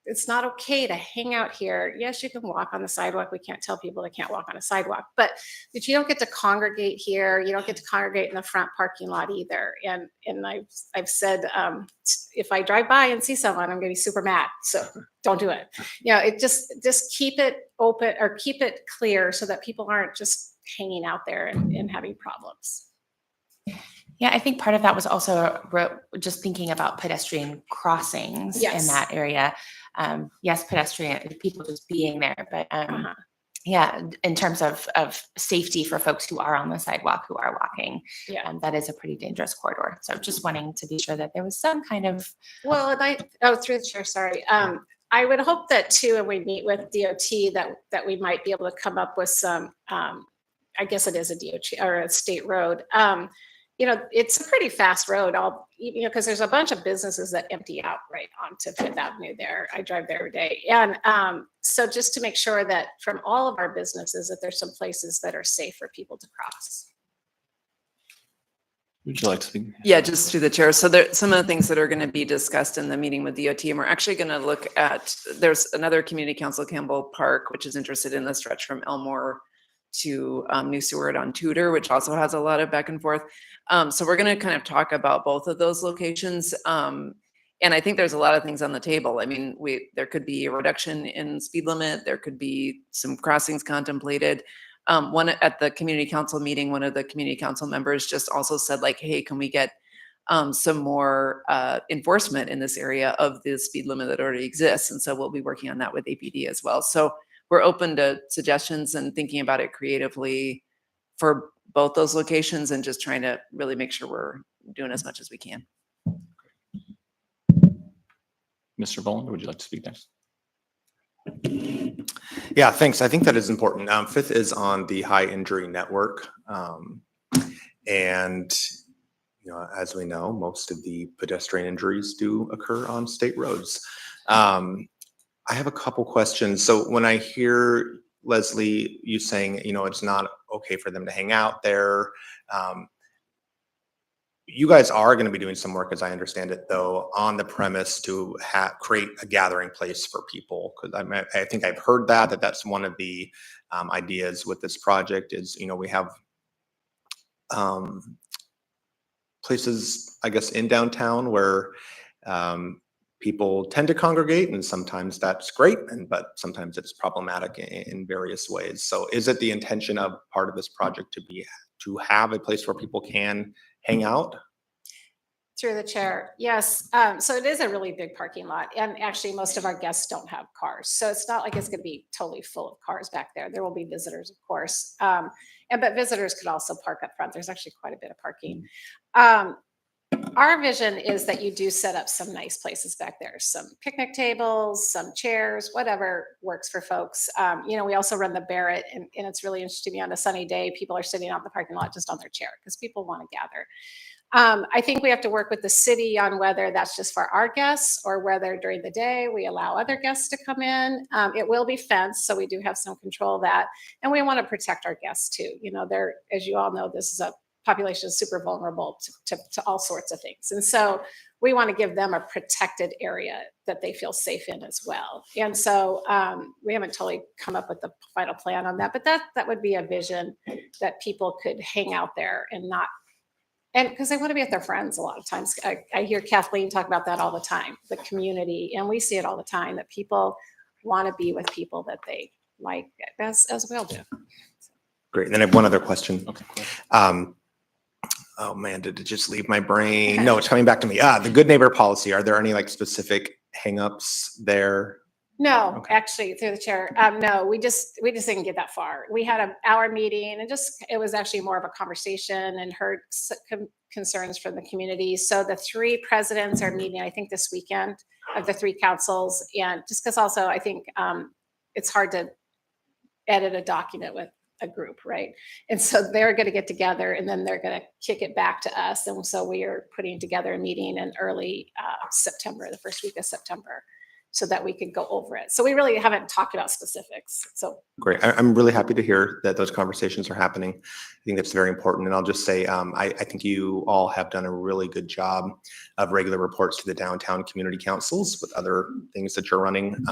It's not okay to hang out here. Yes, you can walk on the sidewalk. We can't tell people they can't walk on a sidewalk, but you don't get to congregate here. You don't get to congregate in the front parking lot either. And I've said, if I drive by and see someone, I'm going to be super mad. So don't do it. It just keep it open or keep it clear so that people aren't just hanging out there and having problems. Yeah, I think part of that was also just thinking about pedestrian crossings in that area. Yes, pedestrian people just being there, but yeah, in terms of safety for folks who are on the sidewalk, who are walking, that is a pretty dangerous corridor. So just wanting to be sure that there was some kind of. Well, through the chair, sorry. I would hope that too, and we meet with DOT that we might be able to come up with some. I guess it is a DOT or a state road. It's a pretty fast road, because there's a bunch of businesses that empty out right onto Fifth Avenue there. I drive there every day. And so just to make sure that from all of our businesses, that there's some places that are safe for people to cross. Would you like to speak? Yeah, just through the chair. So some of the things that are going to be discussed in the meeting with DOT, and we're actually going to look at, there's another community council, Campbell Park, which is interested in the stretch from Elmore to New Seward on Tudor, which also has a lot of back and forth. So we're going to kind of talk about both of those locations. And I think there's a lot of things on the table. I mean, there could be a reduction in speed limit. There could be some crossings contemplated. One at the community council meeting, one of the community council members just also said like, hey, can we get some more enforcement in this area of the speed limit that already exists? And so we'll be working on that with APD as well. So we're open to suggestions and thinking about it creatively for both those locations and just trying to really make sure we're doing as much as we can. Mr. Boland, would you like to speak next? Yeah, thanks. I think that is important. Fifth is on the high injury network. And, as we know, most of the pedestrian injuries do occur on state roads. I have a couple questions. So when I hear Leslie, you saying, it's not okay for them to hang out there. You guys are going to be doing some work, as I understand it, though, on the premise to create a gathering place for people. Because I think I've heard that's one of the ideas with this project is, we have places, I guess, in downtown where people tend to congregate, and sometimes that's great, but sometimes it's problematic in various ways. So is it the intention of part of this project to have a place where people can hang out? Through the chair, yes. So it is a really big parking lot, and actually most of our guests don't have cars. So it's not like it's going to be totally full of cars back there. There will be visitors, of course. But visitors could also park up front. There's actually quite a bit of parking. Our vision is that you do set up some nice places back there, some picnic tables, some chairs, whatever works for folks. We also run the Barrett, and it's really interesting to me on a sunny day, people are sitting out in the parking lot just on their chair because people want to gather. I think we have to work with the city on whether that's just for our guests or whether during the day we allow other guests to come in. It will be fenced, so we do have some control of that. And we want to protect our guests too. As you all know, this is a population is super vulnerable to all sorts of things. And so we want to give them a protected area that they feel safe in as well. And so we haven't totally come up with the final plan on that, but that would be a vision that people could hang out there and not And because they want to be with their friends a lot of times. I hear Kathleen talk about that all the time, the community, and we see it all the time, that people want to be with people that they like, as we all do. Great. And then I have one other question. Okay, cool. Oh man, did it just leave my brain? No, it's coming back to me. The good neighbor policy. Are there any like specific hangups there? No, Okay. actually, through the chair, no, we just didn't get that far. We had an hour meeting and it was actually more of a conversation and heard concerns from the community. So the 3 presidents are meeting, I think, this weekend of the 3 councils. And just because also I think it's hard to edit a document with a group, right? And so they're going to get together and then they're going to kick it back to us. And so we are putting together a meeting in early September, the first week of September, so that we could go over it. So we really haven't talked about specifics. So Great. I'm really happy to hear that those conversations are happening. I think that's very important. And I'll just say, I think you all have done a really good job of regular reports to the downtown community councils with other things that you're running.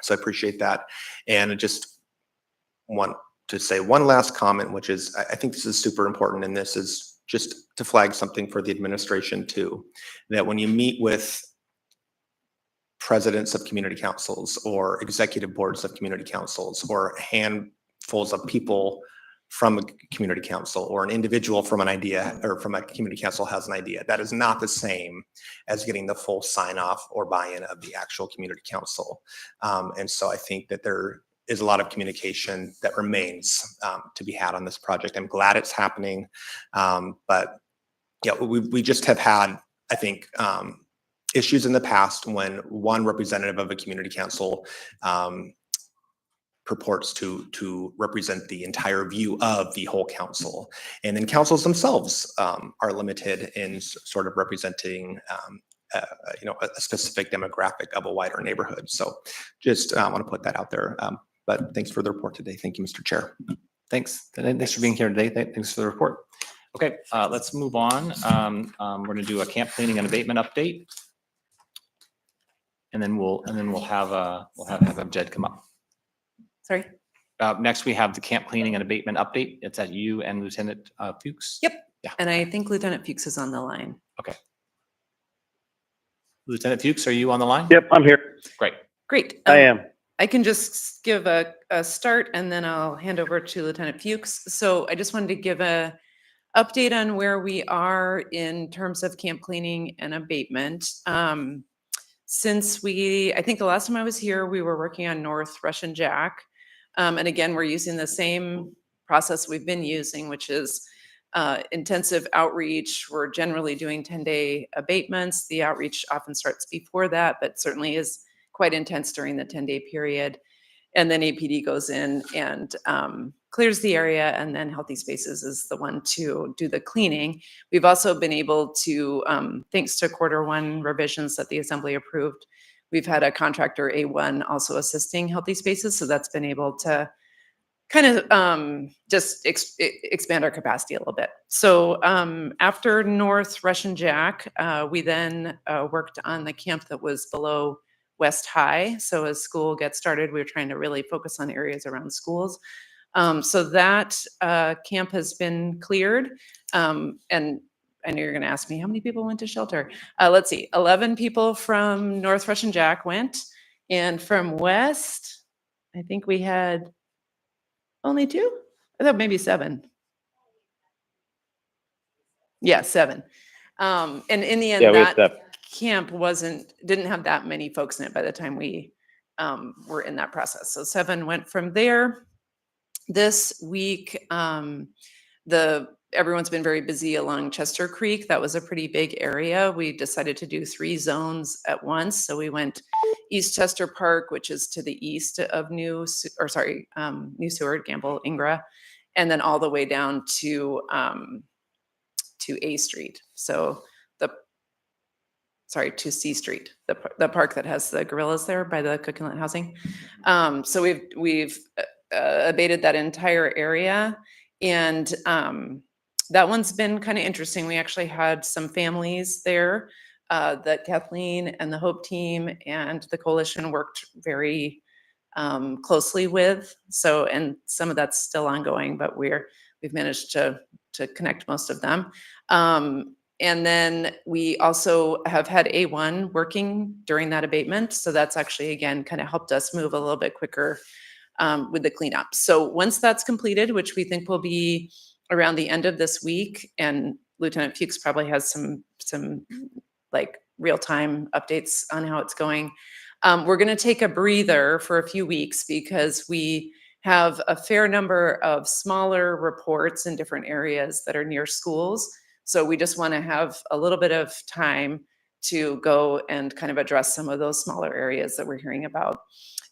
So I appreciate that. And I just want to say one last comment, which is, I think this is super important. And this is just to flag something for the administration too, that when you meet with presidents of community councils or executive boards of community councils or handfuls of people from a community council or an individual from an idea or from a community council has an idea, that is not the same as getting the full sign off or buy-in of the actual community council. And so I think that there is a lot of communication that remains to be had on this project. I'm glad it's happening. But yeah, we just have had, I think, issues in the past when one representative of a community council purports to represent the entire view of the whole council. And then councils themselves are limited in sort of representing a specific demographic of a wider neighborhood. So just want to put that out there. But thanks for the report today. Thank you, Mr. Chair. Thanks. Thanks for being here today. Thanks for the report. Okay, let's move on. We're going to do a camp cleaning and abatement update. And then we'll have Jed come up. Sorry. Next, we have the camp cleaning and abatement update. It's at you and Lieutenant Fuchs. Yep. Yeah. And I think Lieutenant Fuchs is on the line. Okay. Lieutenant Fuchs, are you on the line? Yep, I'm here. Great. Great. I am. I can just give a start and then I'll hand over to Lieutenant Fuchs. So I just wanted to give a update on where we are in terms of camp cleaning and abatement. Since I think the last time I was here, we were working on North Russian Jack. And again, we're using the same process we've been using, which is intensive outreach. We're generally doing 10-day abatements. The outreach often starts before that, but certainly is quite intense during the 10-day period. And then APD goes in and clears the area, and then Healthy Spaces is the one to do the cleaning. We've also been able to, thanks to Q1 revisions that the Assembly approved, we've had a contractor A1 also assisting Healthy Spaces. So that's been able to kind of just expand our capacity a little bit. So after North Russian Jack, we then worked on the camp that was below West High. So as school gets started, we're trying to really focus on areas around schools. So that camp has been cleared. And I know you're going to ask me how many people went to shelter. Let's see, 11 people from North Russian Jack went. And from West, I think we had only 2? I thought maybe 7. Yeah, 7. And in the end, Yeah, we had that 7. camp didn't have that many folks in it by the time we were in that process. So 7 went from there. This week, everyone's been very busy along Chester Creek. That was a pretty big area. We decided to do 3 zones at once. So we went East Chester Park, which is to the east of New Seward, Gamble, Ingra, and then all the way down to A Street. So to C Street, the park that has the gorillas there by the Cook Inlet housing. So we've abated that entire area, and that one's been kind of interesting. We actually had some families there that Kathleen and the Hope team and the coalition worked very closely with. So, and some of that's still ongoing, but we've managed to to connect most of them. And then we also have had A1 working during that abatement. So that's actually, again, kind of helped us move a little bit quicker with the cleanup. So once that's completed, which we think will be around the end of this week, and Lieutenant Fuchs probably has some like real-time updates on how it's going. We're going to take a breather for a few weeks because we have a fair number of smaller reports in different areas that are near schools. So we just want to have a little bit of time to go and kind of address some of those smaller areas that we're hearing about.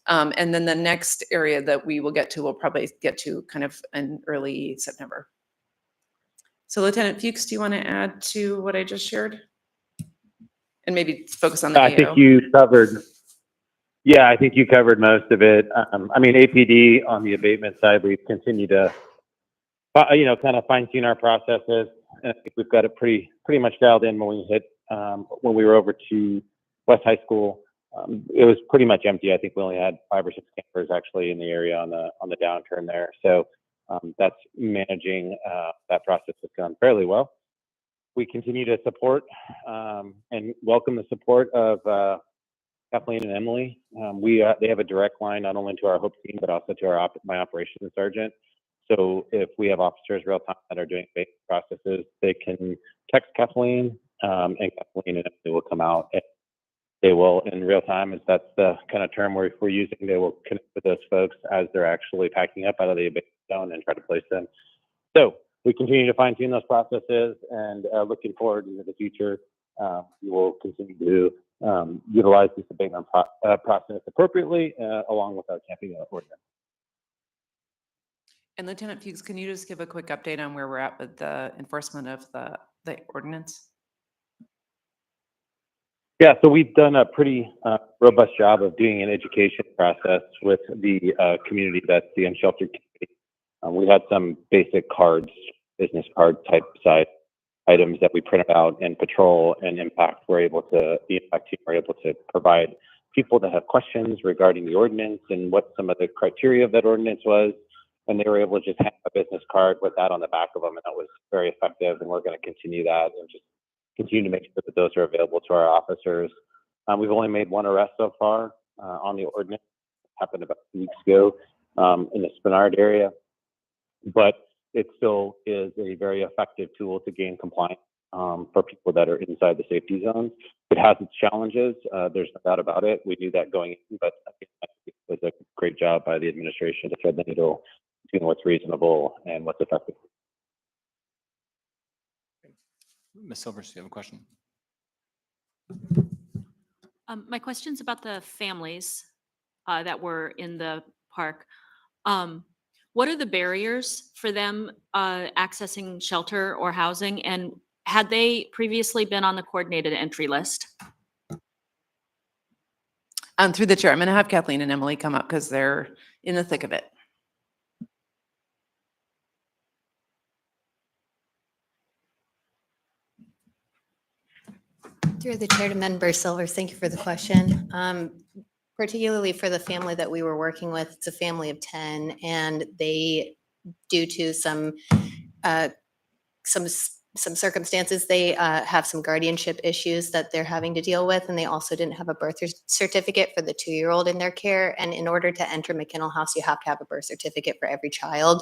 And then the next area that we will get to, we'll probably get to kind of in early September. So Lieutenant Fuchs, do you want to add to what I just shared? And maybe focus on the I AO. think you covered. Yeah, I think you covered most of it. I mean, APD on the abatement side, we've continued to, kind of fine tune our processes. And I think we've got it pretty much dialed in when when we were over to West High School. It was pretty much empty. I think we only had 5 or 6 campers actually in the area on the downturn there. So that's managing that process has gone fairly well. We continue to support and welcome the support of Kathleen and Emily. They have a direct line not only to our HOPE team, but also to my operations sergeant. So if we have officers real time that are doing basic processes, they can text Kathleen and Kathleen and Emily will come out and they will in real time, as that's the kind of term we're using, they will connect with those folks as they're actually packing up out of the abatement zone and try to place them. So we continue to fine tune those processes and looking forward into the future, we will continue to utilize this abatement process appropriately along with our camping ordinance. And Lieutenant Fuchs, can you just give a quick update on where we're at with the enforcement of the ordinance? Yeah, so we've done a pretty robust job of doing an education process with the community that's the unsheltered community. We had some basic cards, business card type size items that we printed out, and Patrol and Impact the Impact team were able to provide people that have questions regarding the ordinance and what some of the criteria of that ordinance was. And they were able to just have a business card with that on the back of them. And that was very effective. And we're going to continue that and just continue to make sure that those are available to our officers. We've only made 1 arrest so far on the ordinance. It happened about 2 weeks ago in the Spenard area. But it still is a very effective tool to gain compliance for people that are inside the safety zones. It has its challenges. There's no doubt about it. We knew that going in, but I think it was a great job by the administration to thread the needle between what's reasonable and what's effective. Ms. Silvers, do you have a question? My question's about the families that were in the park. What are the barriers for them accessing shelter or housing? And had they previously been on the coordinated entry list? Through the chair, I'm going to have Kathleen and Emily come up because they're in the thick of it. Through the chair to Member Silvers, thank you for the question. Particularly for the family that we were working with, it's a family of 10, and they, due to some circumstances, they have some guardianship issues that they're having to deal with, and they also didn't have a birth certificate for the 2-year-old in their care. And in order to enter McKinnell House, you have to have a birth certificate for every child.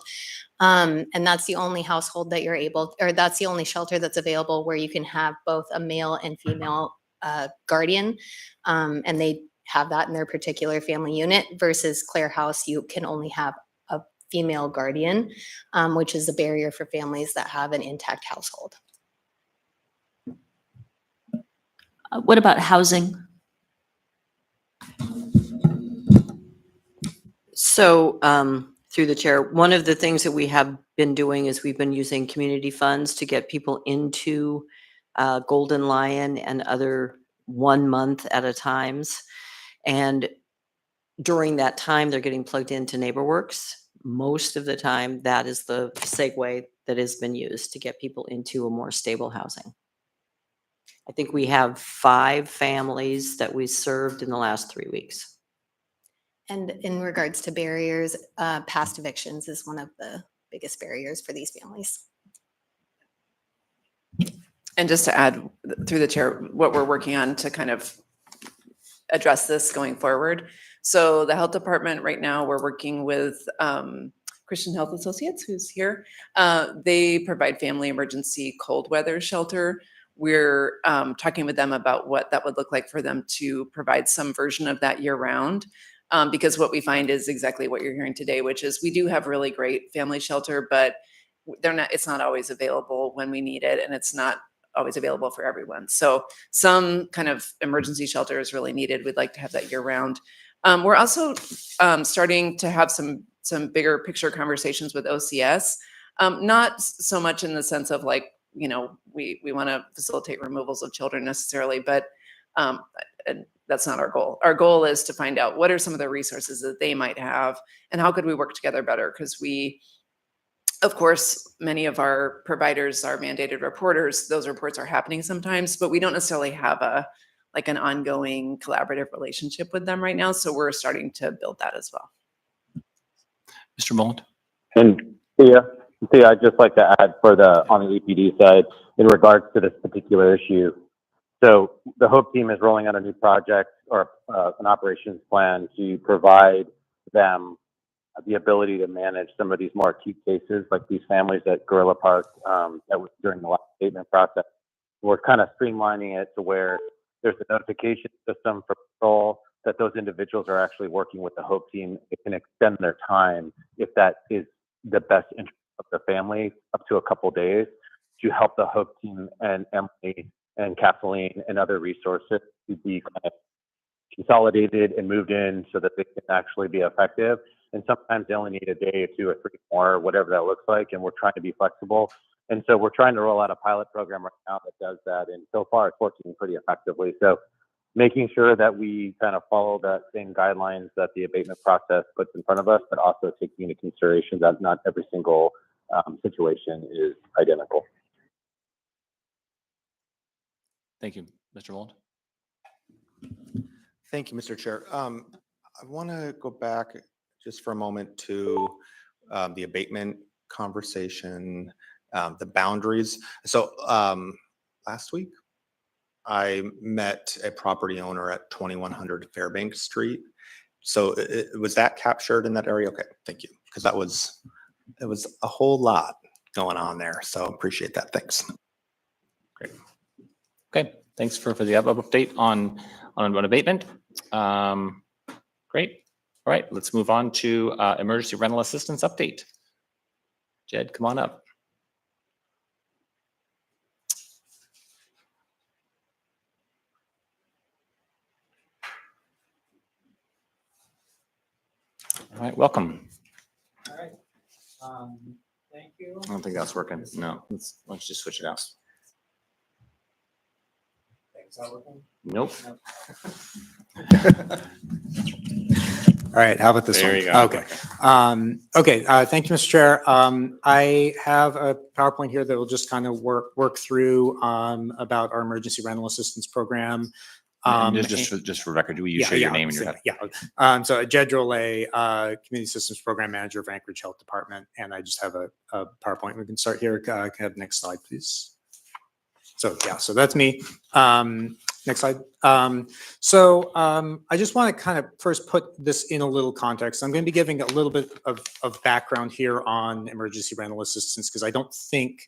And that's the only household that you're able, or that's the only shelter that's available where you can have both a male and female guardian. And they have that in their particular family unit, versus Clare House, you can only have a female guardian, which is a barrier for families that have an intact household. What about housing? So through the chair, one of the things that we have been doing is we've been using community funds to get people into Golden Lion and other 1 month at a times. And during that time, they're getting plugged into NeighborWorks. Most of the time, that is the segue that has been used to get people into a more stable housing. I think we have 5 families that we served in the last 3 weeks. And in regards to barriers, past evictions is one of the biggest barriers for these families. And just to add through the chair, what we're working on to kind of address this going forward. So the health department right now, we're working with Christian Health Associates, who's here. They provide family emergency cold weather shelter. We're talking with them about what that would look like for them to provide some version of that year round. Because what we find is exactly what you're hearing today, which is we do have really great family shelter, but it's not always available when we need it, and it's not always available for everyone. So some kind of emergency shelter is really needed. We'd like to have that year round. We're also starting to have some bigger picture conversations with OCS, not so much in the sense of like, you know, we want to facilitate removals of children necessarily, but and that's not our goal. Our goal is to find out what are some of the resources that they might have and how could we work together better, because we, of course, many of our providers are mandated reporters. Those reports are happening sometimes, but we don't necessarily have an ongoing collaborative relationship with them right now. So we're starting to build that as well. Mr. Mold? And I'd just like to add on the APD side, in regards to this particular issue. So the HOPE team is rolling out a new project or an operations plan to provide them the ability to manage some of these more acute cases, like these families at Gorilla Park that was during the last statement process. We're kind of streamlining it to where there's a notification system for patrol that those individuals are actually working with the HOPE team. It can extend their time if that is the best interest of the family up to a couple days to help the HOPE team and Emily and Kathleen and other resources to be kind of consolidated and moved in so that they can actually be effective. And sometimes they only need a day or two or three more, whatever that looks like. And we're trying to be flexible. And so we're trying to roll out a pilot program right now that does that. And so far it's working pretty effectively. So making sure that we kind of follow the same guidelines that the abatement process puts in front of us, but also taking into consideration that not every single situation is identical. Thank you. Mr. Mold? Thank you, Mr. Chair. I want to go back just for a moment to the abatement conversation, the boundaries. So last week, I met a property owner at 2100 Fairbanks Street. So was that captured in that area? Okay, thank you. Because it was a whole lot going on there. So appreciate that. Thanks. Great. Okay, thanks for the update on abatement. Great. All right, let's move on to emergency rental assistance update. Jed, come on up. All right, welcome. All right. Thank you. I don't think that's working. No, let's just switch it out. Is that working? Nope. All right, how about this one? There you go. Okay. Thank you, Mr. Chair. I have a PowerPoint here that will just kind of work through about our emergency rental assistance program. And just for record, do you share your name and your head? Yeah. So Jed Drolet, Community Systems Program Manager for Anchorage Health Department, and I just have a PowerPoint. We can start here. Can I have the next slide, please? So that's me. Next slide. I just want to kind of first put this in a little context. I'm going to be giving a little bit of background here on emergency rental assistance because I don't think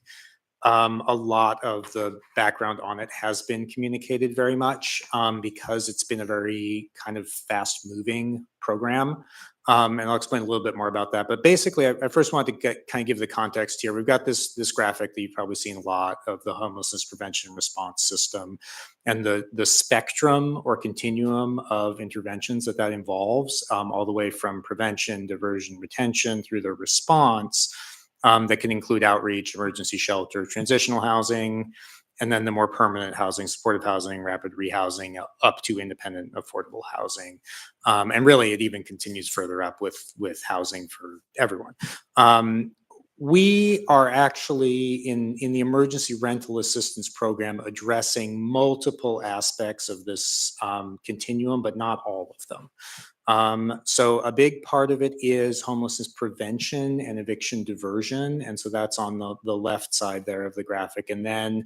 a lot of the background on it has been communicated very much because it's been a very kind of fast moving program. And I'll explain a little bit more about that. But basically, I first wanted to kind of give the context here. We've got this graphic that you've probably seen a lot of the homelessness prevention and response system and the spectrum or continuum of interventions that involves all the way from prevention, diversion, retention through the response that can include outreach, emergency shelter, transitional housing, and then the more permanent housing, supportive housing, rapid rehousing, up to independent affordable housing. And really, it even continues further up with housing for everyone. We are actually in the emergency rental assistance program addressing multiple aspects of this continuum, but not all of them. So a big part of it is homelessness prevention and eviction diversion. And so that's on the left side there of the graphic. And then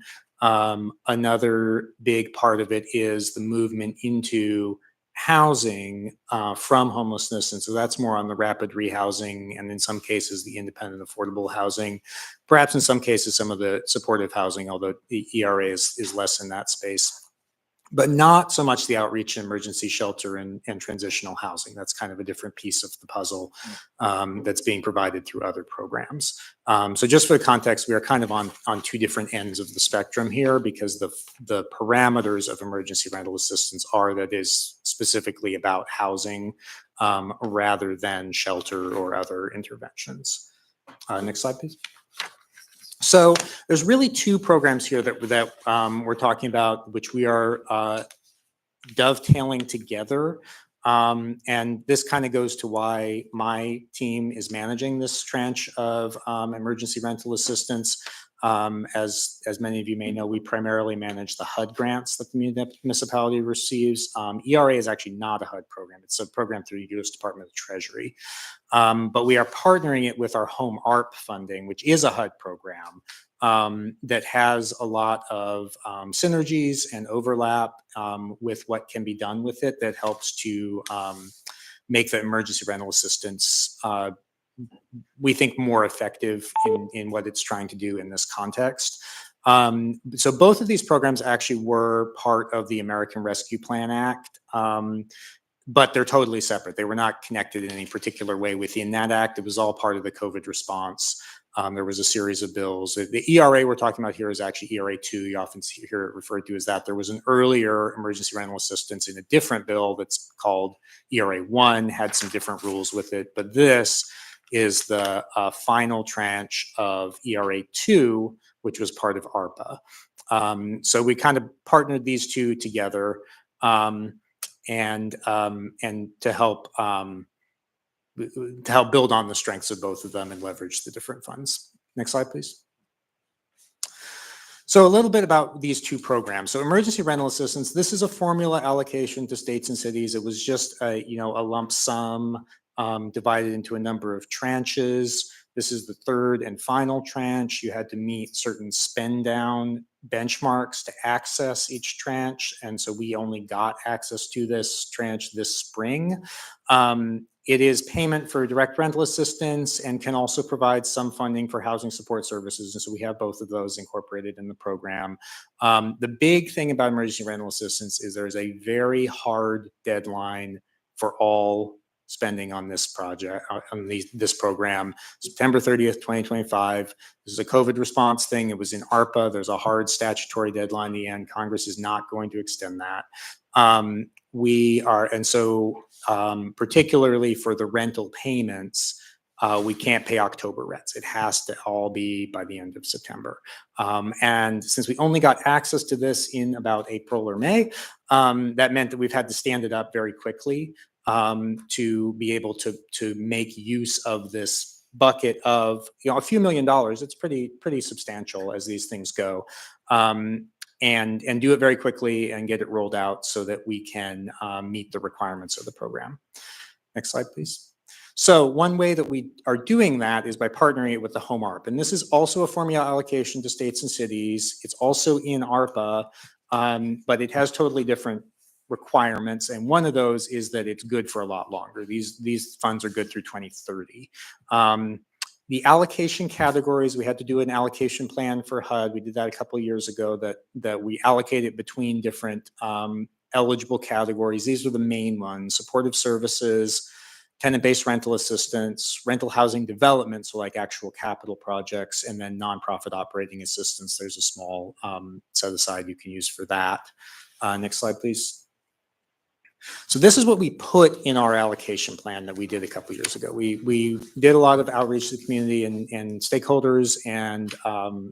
Another big part of it is the movement into housing from homelessness. And so that's more on the rapid rehousing and in some cases the independent affordable housing, perhaps in some cases some of the supportive housing, although the ERA is less in that space. But not so much the outreach and emergency shelter and transitional housing. That's kind of a different piece of the puzzle that's being provided through other programs. So just for the context, we are kind of on two different ends of the spectrum here because the parameters of emergency rental assistance are that is specifically about housing rather than shelter or other interventions. Next slide, please. So there's really two programs here that we're talking about, which we are dovetailing together. And this kind of goes to why my team is managing this tranche of emergency rental assistance. As many of you may know, we primarily manage the HUD grants that the municipality receives. ERA is actually not a HUD program. It's a program through the U.S. Department of Treasury. But we are partnering it with our Home ARP funding, which is a HUD program that has a lot of synergies and overlap with what can be done with it that helps to make the emergency rental assistance, we think, more effective in what it's trying to do in this context. So both of these programs actually were part of the American Rescue Plan Act. But they're totally separate. They were not connected in any particular way within that act. It was all part of the COVID response. There was a series of bills. The ERA we're talking about here is actually ERA 2. You often hear it referred to as that. There was an earlier emergency rental assistance in a different bill that's called ERA 1, had some different rules with it. But this is the final tranche of ERA 2, which was part of ARPA. So we kind of partnered these two together. And to help build on the strengths of both of them and leverage the different funds. Next slide, please. So a little bit about these two programs. So emergency rental assistance, this is a formula allocation to states and cities. It was just a lump sum divided into a number of tranches. This is the third and final tranche. You had to meet certain spend down benchmarks to access each tranche. And so we only got access to this tranche this spring. It is payment for direct rental assistance and can also provide some funding for housing support services. And so we have both of those incorporated in the program. The big thing about emergency rental assistance is there's a very hard deadline for all spending on this project, on this program, September 30th, 2025. This is a COVID response thing. It was in ARPA. There's a hard statutory deadline in the end. Congress is not going to extend that. Particularly for the rental payments, we can't pay October rents. It has to all be by the end of September. And since we only got access to this in about April or May, that meant that we've had to stand it up very quickly to be able to make use of this bucket of a few $1 million. It's pretty substantial as these things go, and do it very quickly and get it rolled out so that we can meet the requirements of the program. Next slide, please. So one way that we are doing that is by partnering it with the Home ARP, and this is also a formula allocation to states and cities. It's also in ARPA, but it has totally different requirements, and one of those is that it's good for a lot longer. These funds are good through 2030. The allocation categories, we had to do an allocation plan for HUD. We did that a couple of years ago that we allocated between different eligible categories. These are the main ones: supportive services, tenant-based rental assistance, rental housing development, so like actual capital projects, and then nonprofit operating assistance. There's a small set aside you can use for that. Next slide, please. So this is what we put in our allocation plan that we did a couple of years ago. We did a lot of outreach to the community and stakeholders, and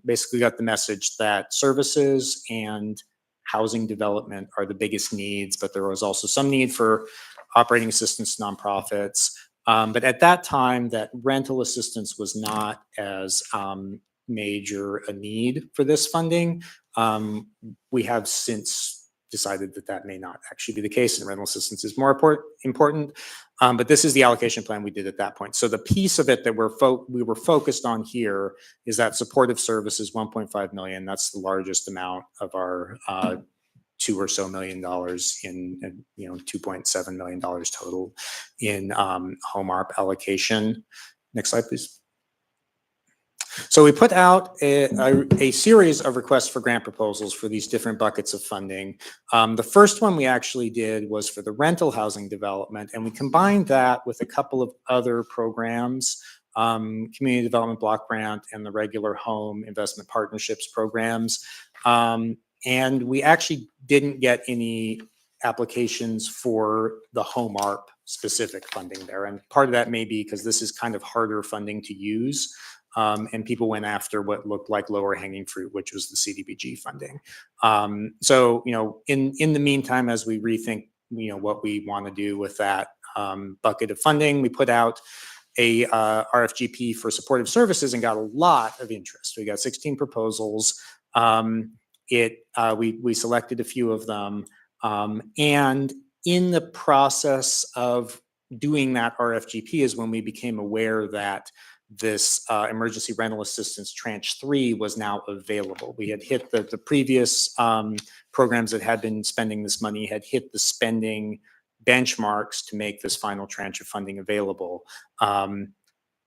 basically got the message that services and housing development are the biggest needs, but there was also some need for operating assistance to nonprofits. But at that time, that rental assistance was not as major a need for this funding. We have since decided that that may not actually be the case, and rental assistance is more important. But this is the allocation plan we did at that point. So the piece of it that we were focused on here is that supportive services, 1.5 million. That's the largest amount of our $2 or so million in $2.7 million total in home ARP allocation. Next slide, please. So we put out a series of requests for grant proposals for these different buckets of funding. The first one we actually did was for the rental housing development, and we combined that with a couple of other programs, Community Development Block Grant and the regular Home Investment Partnerships programs. And we actually didn't get any applications for the home ARP specific funding there. And part of that may be because this is kind of harder funding to use. And people went after what looked like lower hanging fruit, which was the CDBG funding. So, in the meantime, as we rethink, what we want to do with that bucket of funding, we put out a RFGP for supportive services and got a lot of interest. We got 16 proposals. We selected a few of them, and in the process of doing that RFGP is when we became aware that this emergency rental assistance tranche 3 was now available. We had hit the previous programs that had been spending this money had hit the spending benchmarks to make this final tranche of funding available,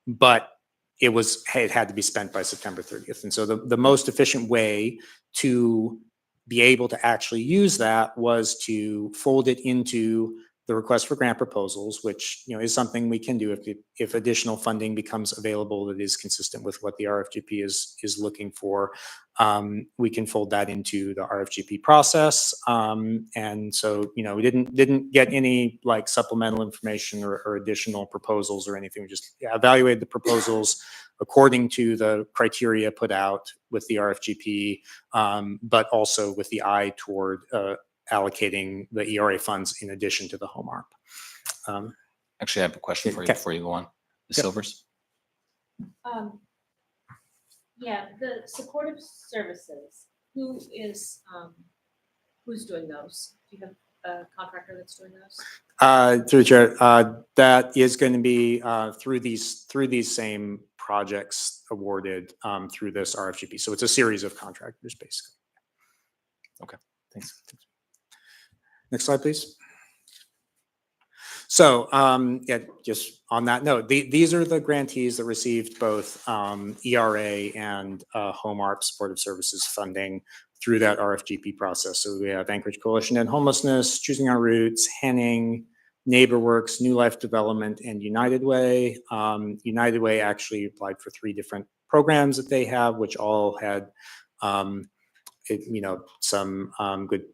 but it had to be spent by September 30th. And so the most efficient way to be able to actually use that was to fold it into the request for grant proposals, which is something we can do if additional funding becomes available that is consistent with what the RFGP is looking for. We can fold that into the RFGP process, and so we didn't get any like supplemental information or additional proposals or anything. We just evaluated the proposals according to the criteria put out with the RFGP, but also with the eye toward allocating the ERA funds in addition to the home ARP. Actually, I have a question for you Okay. before you go on. Ms. Yep. Silvers? Yeah, the supportive services, who's doing those? Do you have a contractor that's doing those? Through the chair, that is going to be through these same projects awarded through this RFGP. So it's a series of contractors, basically. Okay, thanks. Next slide, please. So, just on that note, these are the grantees that received both ERA and home ARP supportive services funding through that RFGP process. So we have Anchorage Coalition and Homelessness, Choosing Our Roots, Henning, NeighborWorks, New Life Development, and United Way. United Way actually applied for 3 different programs that they have, which all had, some good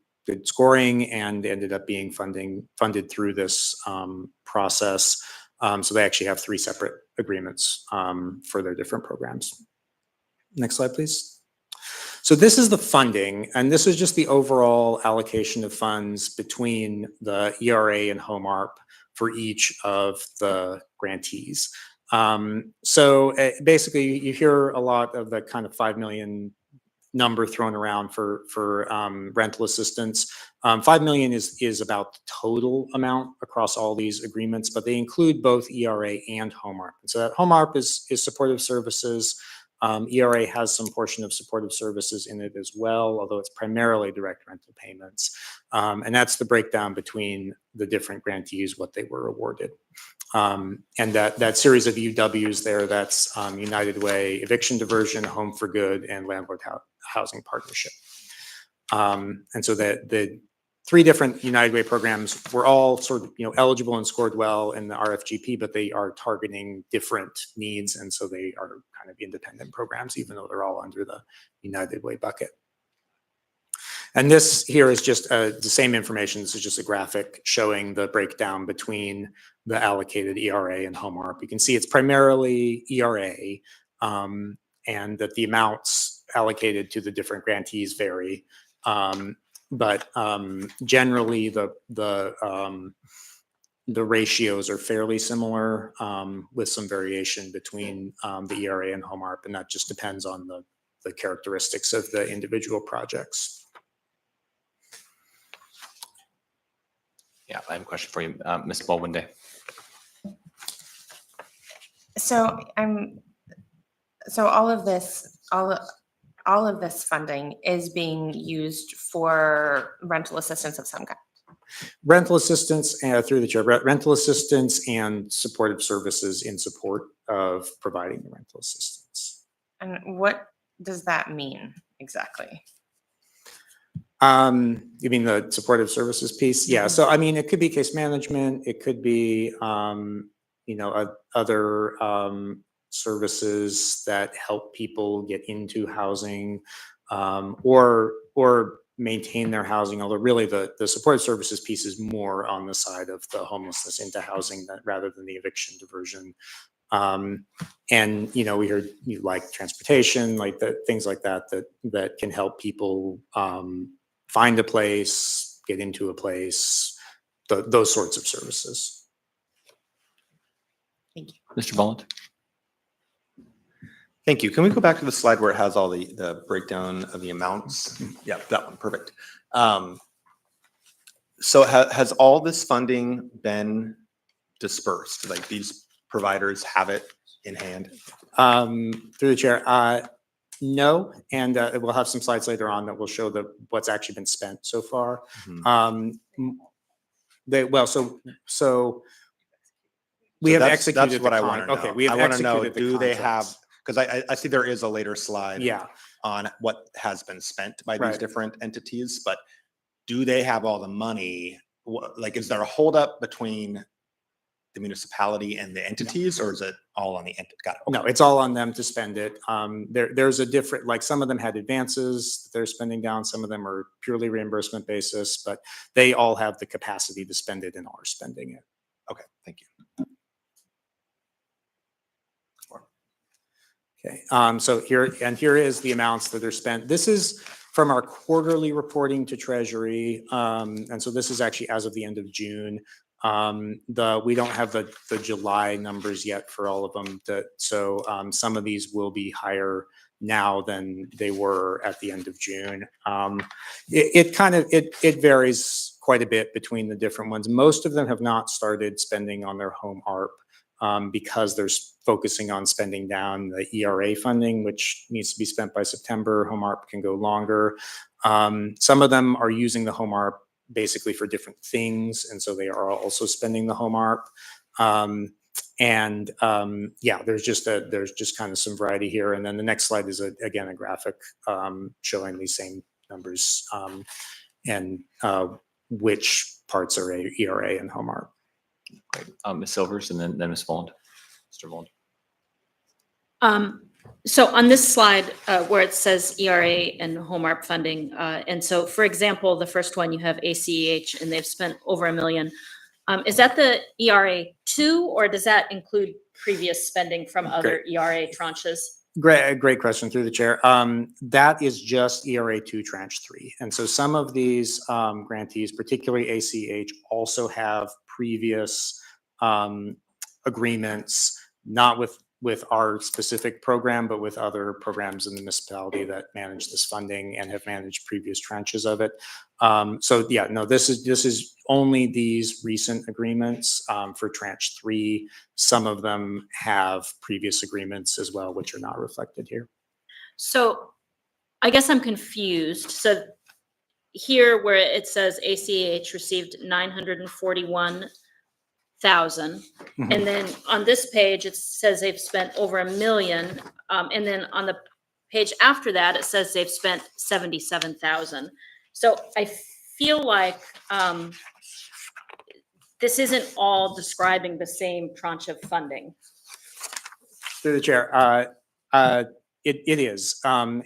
scoring and ended up being funded through this process. So they actually have 3 separate agreements for their different programs. Next slide, please. So this is the funding, and this is just the overall allocation of funds between the ERA and home ARP for each of the grantees. So basically, you hear a lot of the kind of 5 million number thrown around for rental assistance. 5 million is about the total amount across all these agreements, but they include both ERA and home ARP. And so that home ARP is supportive services. ERA has some portion of supportive services in it as well, although it's primarily direct rental payments. And that's the breakdown between the different grantees, what they were awarded. And that series of UWs there, that's United Way, Eviction Diversion, Home for Good, and Landlord Housing Partnership. And so the 3 different United Way programs were all sort of eligible and scored well in the RFGP, but they are targeting different needs, and so they are kind of independent programs, even though they're all under the United Way bucket. And this here is just the same information. This is just a graphic showing the breakdown between the allocated ERA and home ARP. You can see it's primarily ERA, and that the amounts allocated to the different grantees vary. But generally, the ratios are fairly similar, with some variation between the ERA and home ARP, and that just depends on the characteristics of the individual projects. Yeah, I have a question for you, Ms. Baldwin-Day. So so all of this funding is being used for rental assistance of some kind. Rental assistance, through the chair, rental assistance and supportive services in support of providing the rental assistance. And what does that mean exactly? You mean the supportive services piece? Yeah. So I mean, it could be case management. It could be, other services that help people get into housing, or maintain their housing. Although really the supportive services piece is more on the side of the homelessness into housing rather than the eviction diversion. And we heard like transportation, like things like that can help people find a place, get into a place, those sorts of services. Thank you. Mr. Bolland? Thank you. Can we go back to the slide where it has all the breakdown of the amounts? Yeah, that one, perfect. So has all this funding been dispersed? Like these providers have it in hand? Through the chair, no, and we'll have some slides later on that will show what's actually been spent so far. Mhm. So we have executed That's what I want to know. Okay, we have I want to know, executed the do they have, contracts. because I see there is a later slide Yeah, on what has been spent by these Right. different entities, but do they have all the money? Like, is there a holdup between the municipality and the entities, or is it all on the entity? Got it. Okay. no, it's all on them to spend it. There's a different, like some of them had advances they're spending down, some of them are purely reimbursement basis, but they all have the capacity to spend it and are spending it. Okay, thank you. Okay, so here is the amounts that are spent. This is from our quarterly reporting to Treasury. And so this is actually as of the end of June. We don't have the July numbers yet for all of them. So some of these will be higher now than they were at the end of June. It varies quite a bit between the different ones. Most of them have not started spending on their home ARP. Because they're focusing on spending down the ERA funding, which needs to be spent by September. Home ARP can go longer. Some of them are using the home ARP basically for different things, and so they are also spending the home ARP. There's just kind of some variety here. And then the next slide is again a graphic showing these same numbers and which parts are ERA and home ARP. Great. Ms. Silvers and then Ms. Bolland. Mr. Bolland. So on this slide where it says ERA and home ARP funding, and so for example, the first one you have ACH and they've spent over $1 million. Is that the ERA 2 or does that include previous spending from other ERA tranches? Great question through the chair. That is just ERA 2 tranche 3. And so some of these grantees, particularly ACH, also have previous agreements, not with our specific program, but with other programs in the municipality that manage this funding and have managed previous tranches of it. This is only these recent agreements for tranche 3. Some of them have previous agreements as well, which are not reflected here. So I guess I'm confused. So here where it says ACH received 941,000. And then on this page, it says they've spent over $1 million. And then on the page after that, it says they've spent 77,000. So I feel like this isn't all describing the same tranche of funding. Through the chair, it is, and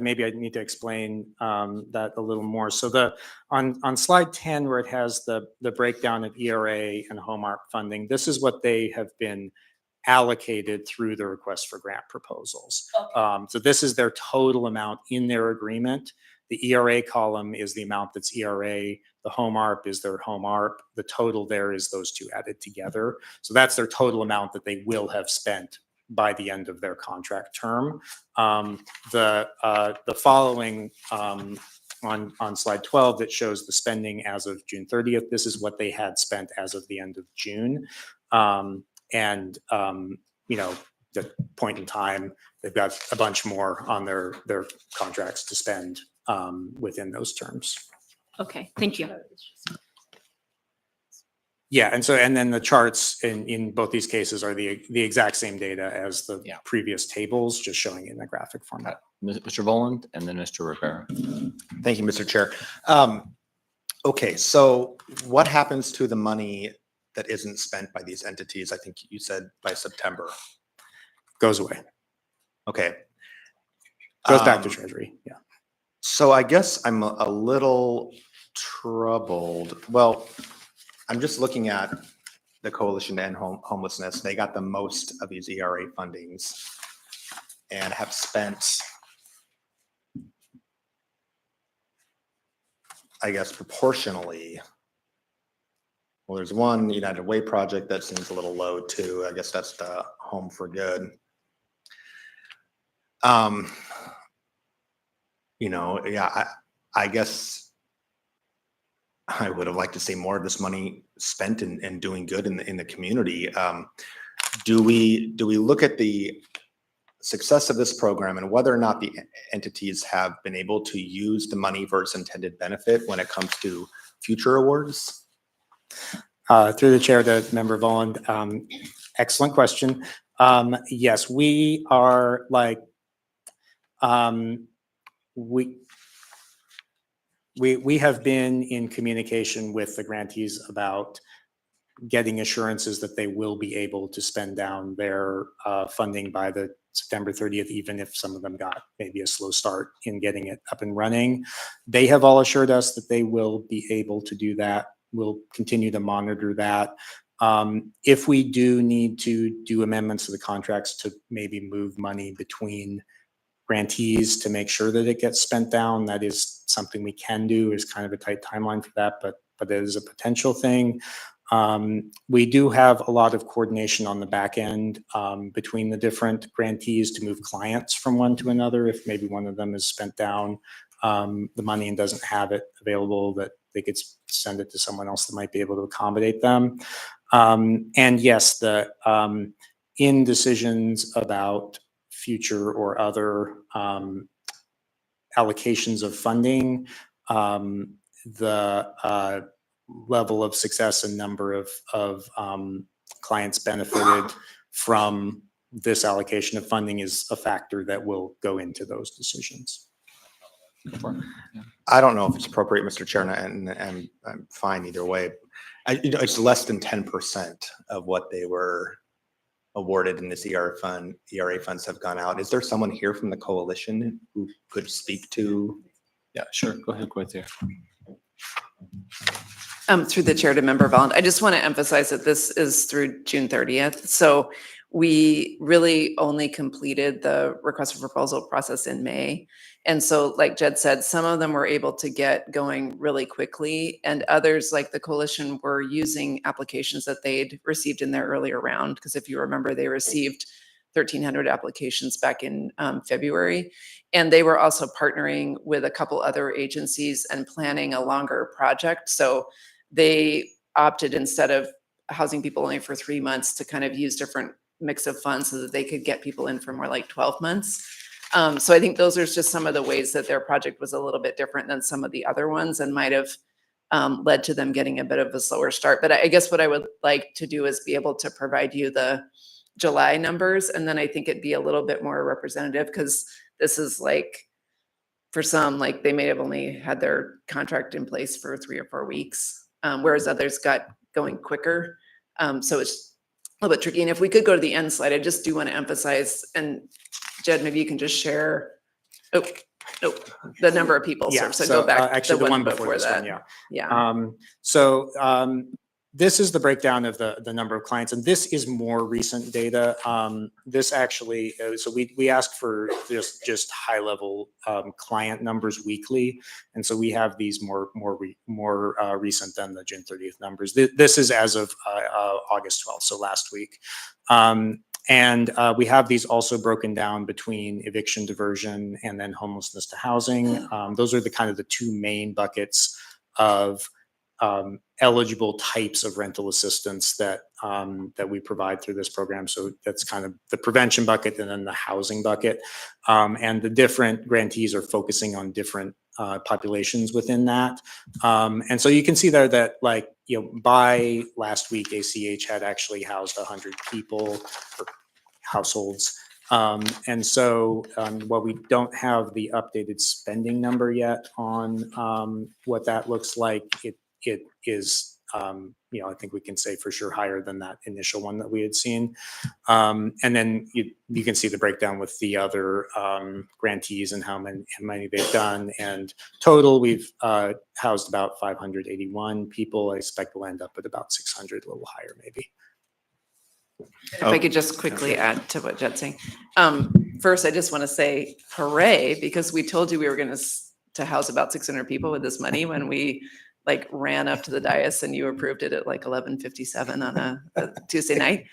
maybe I need to explain that a little more. So on slide 10, where it has the breakdown of ERA and home ARP funding, this is what they have been allocated through the request for grant proposals. Okay. So this is their total amount in their agreement. The ERA column is the amount that's ERA. The home ARP is their home ARP. The total there is those two added together. So that's their total amount that they will have spent by the end of their contract term. The following on slide 12 that shows the spending as of June 30th. This is what they had spent as of the end of June. You know, the point in time, they've got a bunch more on their contracts to spend within those terms. Okay, thank you. Yeah, and then the charts in both these cases are the exact same data as the previous tables, just showing it in a graphic format. Mr. Voland and then Mr. Rivera. Thank you, Mr. Chair. Okay, so what happens to the money that isn't spent by these entities? I think you said by September. Goes away. Okay. Goes back to Treasury, yeah. So I guess I'm a little troubled. Well, I'm just looking at the Coalition to End Homelessness. They got the most of these ERA fundings and have spent, I guess, proportionally. Well, there's one United Way project that seems a little low too. I guess that's the Home for Good. You know, yeah, I guess I would have liked to see more of this money spent in doing good in the community. Do we look at the success of this program and whether or not the entities have been able to use the money for its intended benefit when it comes to future awards? Through the chair to Member Voland, excellent question. Yes, we are like, we have been in communication with the grantees about getting assurances that they will be able to spend down their funding by the September 30th, even if some of them got maybe a slow start in getting it up and running. They have all assured us that they will be able to do that. We'll continue to monitor that. If we do need to do amendments to the contracts to maybe move money between grantees to make sure that it gets spent down, that is something we can do. Is kind of a tight timeline for that, but it is a potential thing. We do have a lot of coordination on the back end between the different grantees to move clients from one to another. If maybe one of them has spent down the money and doesn't have it available, that they could send it to someone else that might be able to accommodate them. And yes, the in decisions about future or other allocations of funding, the level of success and number of clients benefited from this allocation of funding is a factor that will go into those decisions. I don't know if it's appropriate, Mr. Chair, and I'm fine either way. You know, it's less than 10% of what they were awarded in this ERA funds have gone out. Is there someone here from the coalition who could speak to? Yeah, sure. Go ahead, there. Through the chair to Member Volland, I just want to emphasize that this is through June 30th. So we really only completed the request for proposal process in May. And so like Jed said, some of them were able to get going really quickly, and others like the coalition were using applications that they'd received in their earlier round. Because if you remember, they received 1,300 applications back in February. And they were also partnering with a couple other agencies and planning a longer project. So they opted, instead of housing people only for 3 months, to kind of use different mix of funds so that they could get people in for more like 12 months. So I think those are just some of the ways that their project was a little bit different than some of the other ones and might have led to them getting a bit of a slower start. But I guess what I would like to do is be able to provide you the July numbers, and then I think it'd be a little bit more representative, because this is like, for some, like they may have only had their contract in place for 3 or 4 weeks, whereas others got going quicker. So it's a little bit tricky. And if we could go to the end slide, I just do want to emphasize, and Jed, maybe you can just share, the number of people served. So go back actually to the one before this that. one, yeah. Yeah. This is the breakdown of the number of clients, and this is more recent data. This actually, so we asked for just high level client numbers weekly, and so we have these more recent than the June 30th numbers. This is as of August 12th, so last week. And we have these also broken down between eviction diversion and then homelessness to housing. Those are the kind of the two main buckets of eligible types of rental assistance that that we provide through this program. So that's kind of the prevention bucket and then the housing bucket. And the different grantees are focusing on different populations within that. And so you can see there that, like, you know, by last week, ACH had actually housed 100 people or households. And so while we don't have the updated spending number yet on what that looks like, it is, you know, I think we can say for sure higher than that initial one that we had seen. And then you can see the breakdown with the other grantees and how many they've done. And total, we've housed about 581 people. I expect we'll end up at about 600, a little higher maybe. If I could just quickly add to what Jed's saying. First, I just want to say hooray, because we told you we were going to house about 600 people with this money when we like ran up to the dais and you approved it at like 11:57 on a Tuesday night.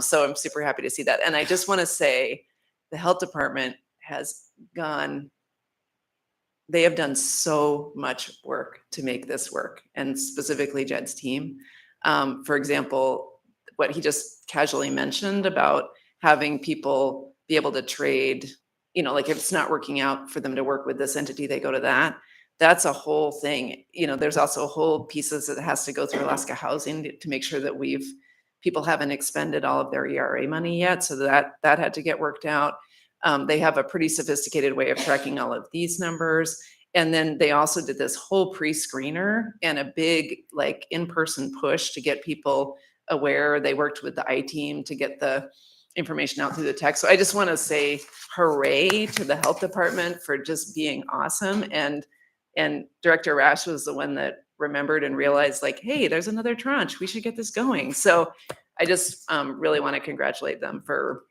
So I'm super happy to see that. And I just want to say the health department has gone, they have done so much work to make this work, and specifically Jed's team. For example, what he just casually mentioned about having people be able to trade, you know, like if it's not working out for them to work with this entity, they go to that. That's a whole thing. You know, there's also whole pieces that has to go through Alaska Housing to make sure that people haven't expended all of their ERA money yet. So that had to get worked out. They have a pretty sophisticated way of tracking all of these numbers. And then they also did this whole pre-screener and a big like in-person push to get people aware. They worked with the I-team to get the information out through the text. So I just want to say hooray to the health department for just being awesome. And Director Rash was the one that remembered and realized like, hey, there's another tranche. We should get this going. So I just really want to congratulate them for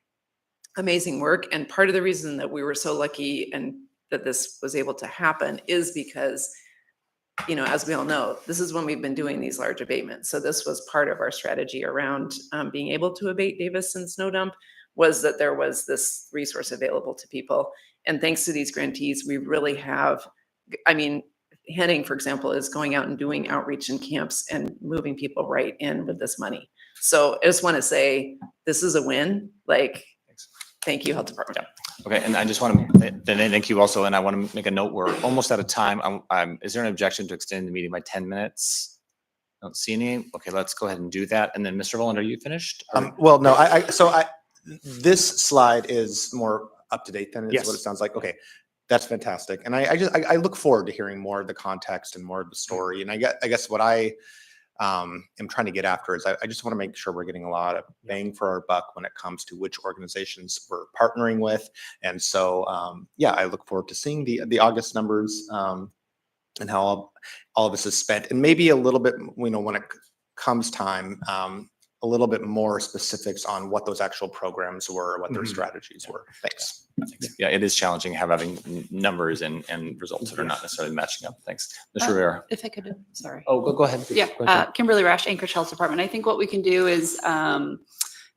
amazing work. And part of the reason that we were so lucky and that this was able to happen is because, you know, as we all know, this is when we've been doing these large abatements. So this was part of our strategy around being able to abate Davis and Snow Dump, was that there was this resource available to people. And thanks to these grantees, we really have, I mean, Henning, for example, is going out and doing outreach in camps and moving people right in with this money. So I just want to say this is a win. Like, thank you, Health Department. Okay, and I just want to, thank you also, and I want to make a note, we're almost out of time. Is there an objection to extend the meeting by 10 minutes? I don't see any. Okay, let's go ahead and do that. And then Mr. Voland, are you finished? Well, no, this slide is more up to date than it's what it sounds like. Okay, that's fantastic. And I look forward to hearing more of the context and more of the story. And I guess what I am trying to get after is I just want to make sure we're getting a lot of bang for our buck when it comes to which organizations we're partnering with. And so, yeah, I look forward to seeing the August numbers and how all of this is spent, and maybe a little bit, you know, when it comes time, a little bit more specifics on what those actual programs were, what their strategies were. Thanks. Yeah, it is challenging having numbers and results that are not necessarily matching up. Thanks. Mr. Rivera. If I could, sorry. Oh, go ahead. Yeah, Go ahead. Kimberly Rash, Anchorage Health Department. I think what we can do is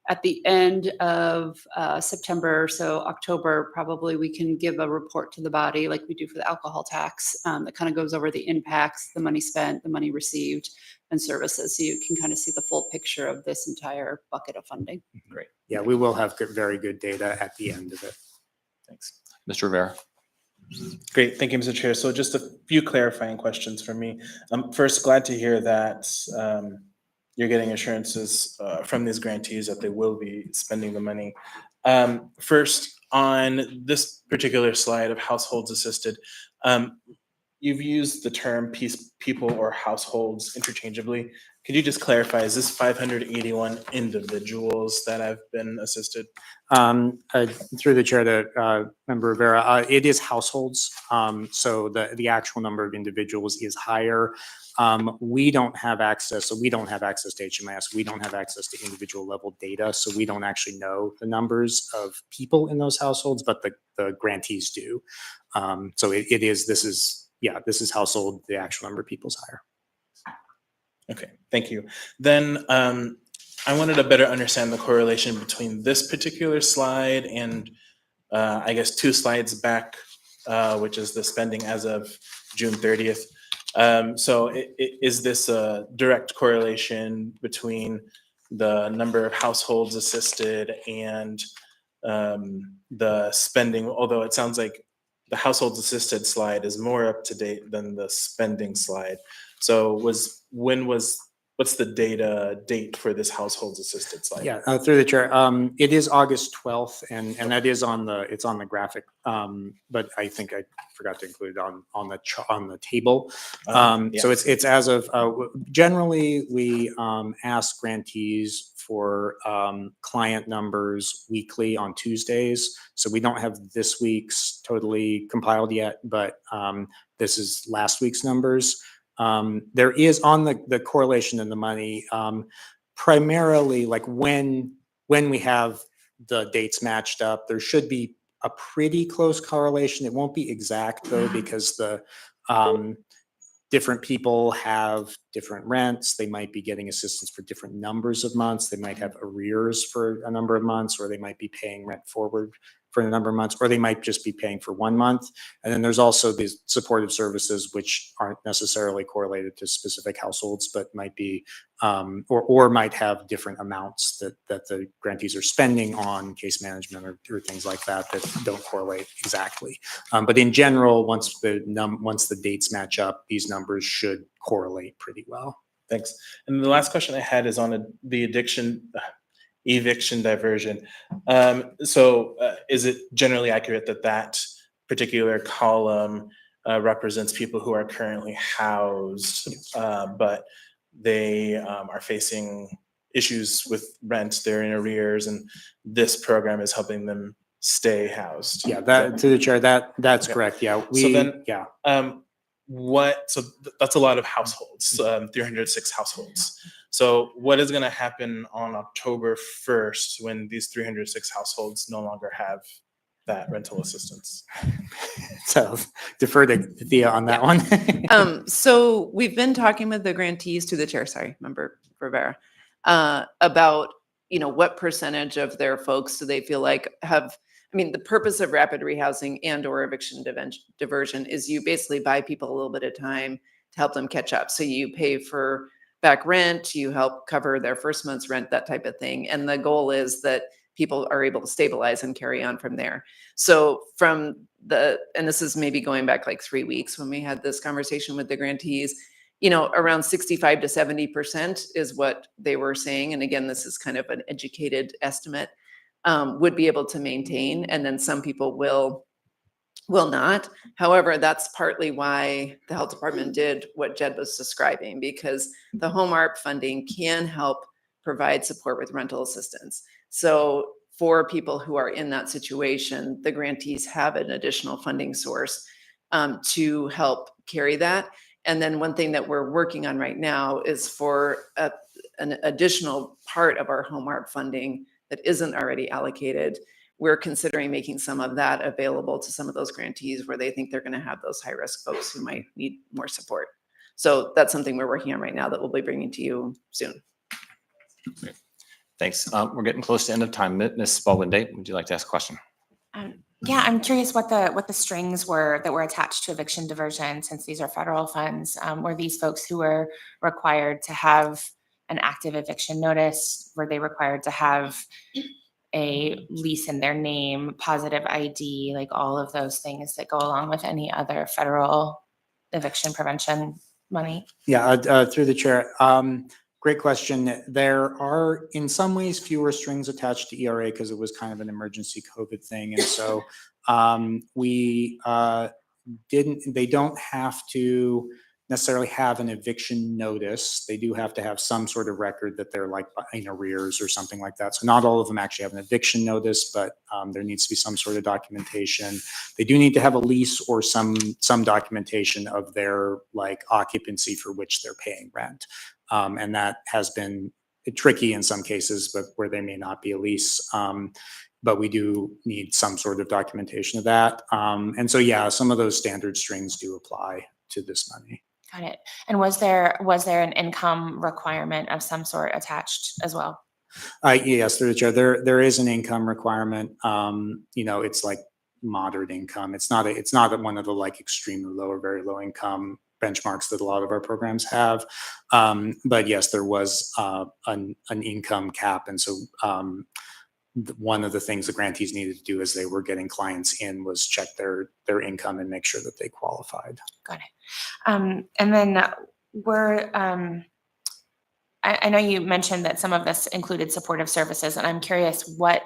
at the end of September, so October, probably we can give a report to the body like we do for the alcohol tax that kind of goes over the impacts, the money spent, the money received, and services. So you can kind of see the full picture of this entire bucket of funding. Great. Yeah, we will have very good data at the end of it. Thanks. Mr. Rivera. Great, thank you, Mr. Chair. So just a few clarifying questions for me. First, glad to hear that you're getting assurances from these grantees that they will be spending the money. First, on this particular slide of households assisted, you've used the term people or households interchangeably. Could you just clarify, is this 581 individuals that have been assisted? Through the chair to Member Rivera, it is households. So the actual number of individuals is higher. We don't have access. So we don't have access to HMIS. We don't have access to individual level data. So we don't actually know the numbers of people in those households, but the grantees do. So this is household. The actual number of people is higher. Okay, thank you. Then I wanted to better understand the correlation between this particular slide and I guess 2 slides back, which is the spending as of June 30th. So is this a direct correlation between the number of households assisted and the spending? Although it sounds like the households assisted slide is more up to date than the spending slide. So what's the date for this households assisted slide? Yeah, through the chair. It is August 12th, and that is it's on the graphic. But I think I forgot to include it on the table. So it's as of generally we ask grantees for client numbers weekly on Tuesdays. So we don't have this week's totally compiled yet, but this is last week's numbers. There is on the correlation in the money, primarily like when we have the dates matched up, there should be a pretty close correlation. It won't be exact though, because the different people have different rents. They might be getting assistance for different numbers of months. They might have arrears for a number of months, or they might be paying rent forward for a number of months, or they might just be paying for 1 month. And then there's also these supportive services, which aren't necessarily correlated to specific households, but might be, or might have different amounts that the grantees are spending on case management or things like that don't correlate exactly. But in general, once the dates match up, these numbers should correlate pretty well. Thanks. And the last question I had is on the eviction diversion. So is it generally accurate that particular column represents people who are currently housed, but they are facing issues with rent, they're in arrears, and this program is helping them stay housed? Yeah, to the chair, that's correct. Yeah. So that's a lot of households, 306 households. So what is going to happen on October 1st when these 306 households no longer have that rental assistance? So defer to Thea on that one. So we've been talking with the grantees, to the chair, sorry, Member Rivera, about, what percentage of their folks do they feel like have, the purpose of rapid rehousing and or eviction diversion is you basically buy people a little bit of time to help them catch up. So you pay for back rent, you help cover their first month's rent, that type of thing. And the goal is that people are able to stabilize and carry on from there. So and this is maybe going back like 3 weeks when we had this conversation with the grantees, around 65 to 70% is what they were saying. And again, this is kind of an educated estimate, would be able to maintain. And then some people will not. However, that's partly why the health department did what Jed was describing, because the home ARP funding can help provide support with rental assistance. So for people who are in that situation, the grantees have an additional funding source to help carry that. And then one thing that we're working on right now is for an additional part of our home ARP funding that isn't already allocated. We're considering making some of that available to some of those grantees where they think they're going to have those high-risk folks who might need more support. So that's something we're working on right now that we'll be bringing to you soon. Great. Thanks. We're getting close to end of time. Ms. Baldwin-Day, would you like to ask a question? Yeah, I'm curious what the strings were that were attached to eviction diversion, since these are federal funds. Were these folks who were required to have an active eviction notice? Were they required to have a lease in their name, positive ID, like all of those things that go along with any other federal eviction prevention money? Yeah, through the chair. Great question. There are in some ways fewer strings attached to ERA because it was kind of an emergency COVID thing. And so they don't have to necessarily have an eviction notice. They do have to have some sort of record that they're like in arrears or something like that. So not all of them actually have an eviction notice, but there needs to be some sort of documentation. They do need to have a lease or some documentation of their like occupancy for which they're paying rent. And that has been tricky in some cases, but where they may not be a lease. But we do need some sort of documentation of that. And so, yeah, some of those standard strings do apply to this money. Got it. And was there an income requirement of some sort attached as well? Yes, through the chair, there is an income requirement. It's like moderate income. It's not one of the like extremely low or very low income benchmarks that a lot of our programs have. But yes, there was an income cap. And so one of the things the grantees needed to do as they were getting clients in was check their income and make sure that they qualified. Got it. And then I know you mentioned that some of this included supportive services, and I'm curious what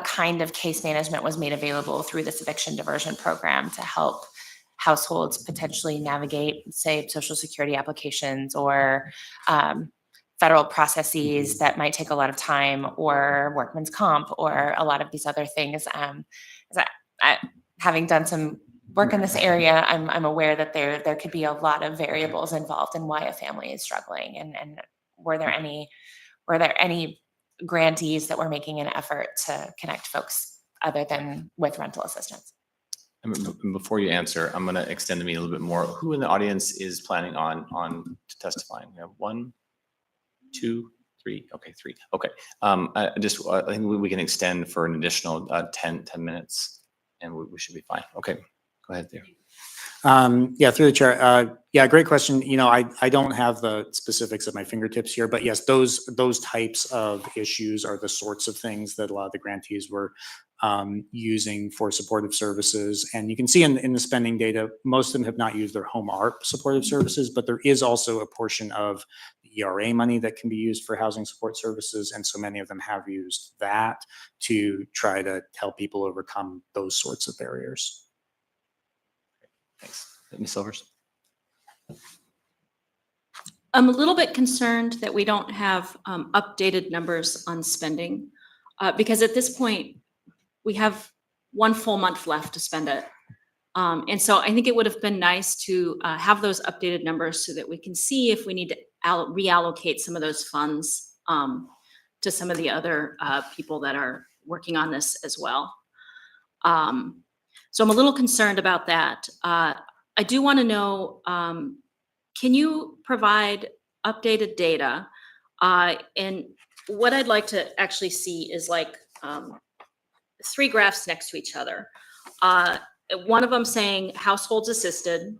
kind of case management was made available through this eviction diversion program to help households potentially navigate, say, Social Security applications or federal processes that might take a lot of time, or workman's comp, or a lot of these other things. Having done some work in this area, I'm aware that there could be a lot of variables involved in why a family is struggling. And were there any grantees that were making an effort to connect folks other than with rental assistance? And before you answer, I'm going to extend to me a little bit more. Who in the audience is planning on testifying? We have 1, 2, 3. Okay, 3. Okay. I think we can extend for an additional 10 minutes, and we should be fine. Okay, go ahead there. Yeah, through the chair. Yeah, great question. I don't have the specifics at my fingertips here, but yes, those types of issues are the sorts of things that a lot of the grantees were using for supportive services. And you can see in the spending data, most of them have not used their home ARP supportive services, but there is also a portion of the ERA money that can be used for housing support services. And so many of them have used that to try to help people overcome those sorts of barriers. Thanks. Ms. Silvers? I'm a little bit concerned that we don't have updated numbers on spending because at this point, we have 1 full month left to spend it. And so I think it would have been nice to have those updated numbers so that we can see if we need to reallocate some of those funds to some of the other people that are working on this as well. So I'm a little concerned about that. I do want to know, can you provide updated data? And what I'd like to actually see is like 3 graphs next to each other. One of them saying households assisted,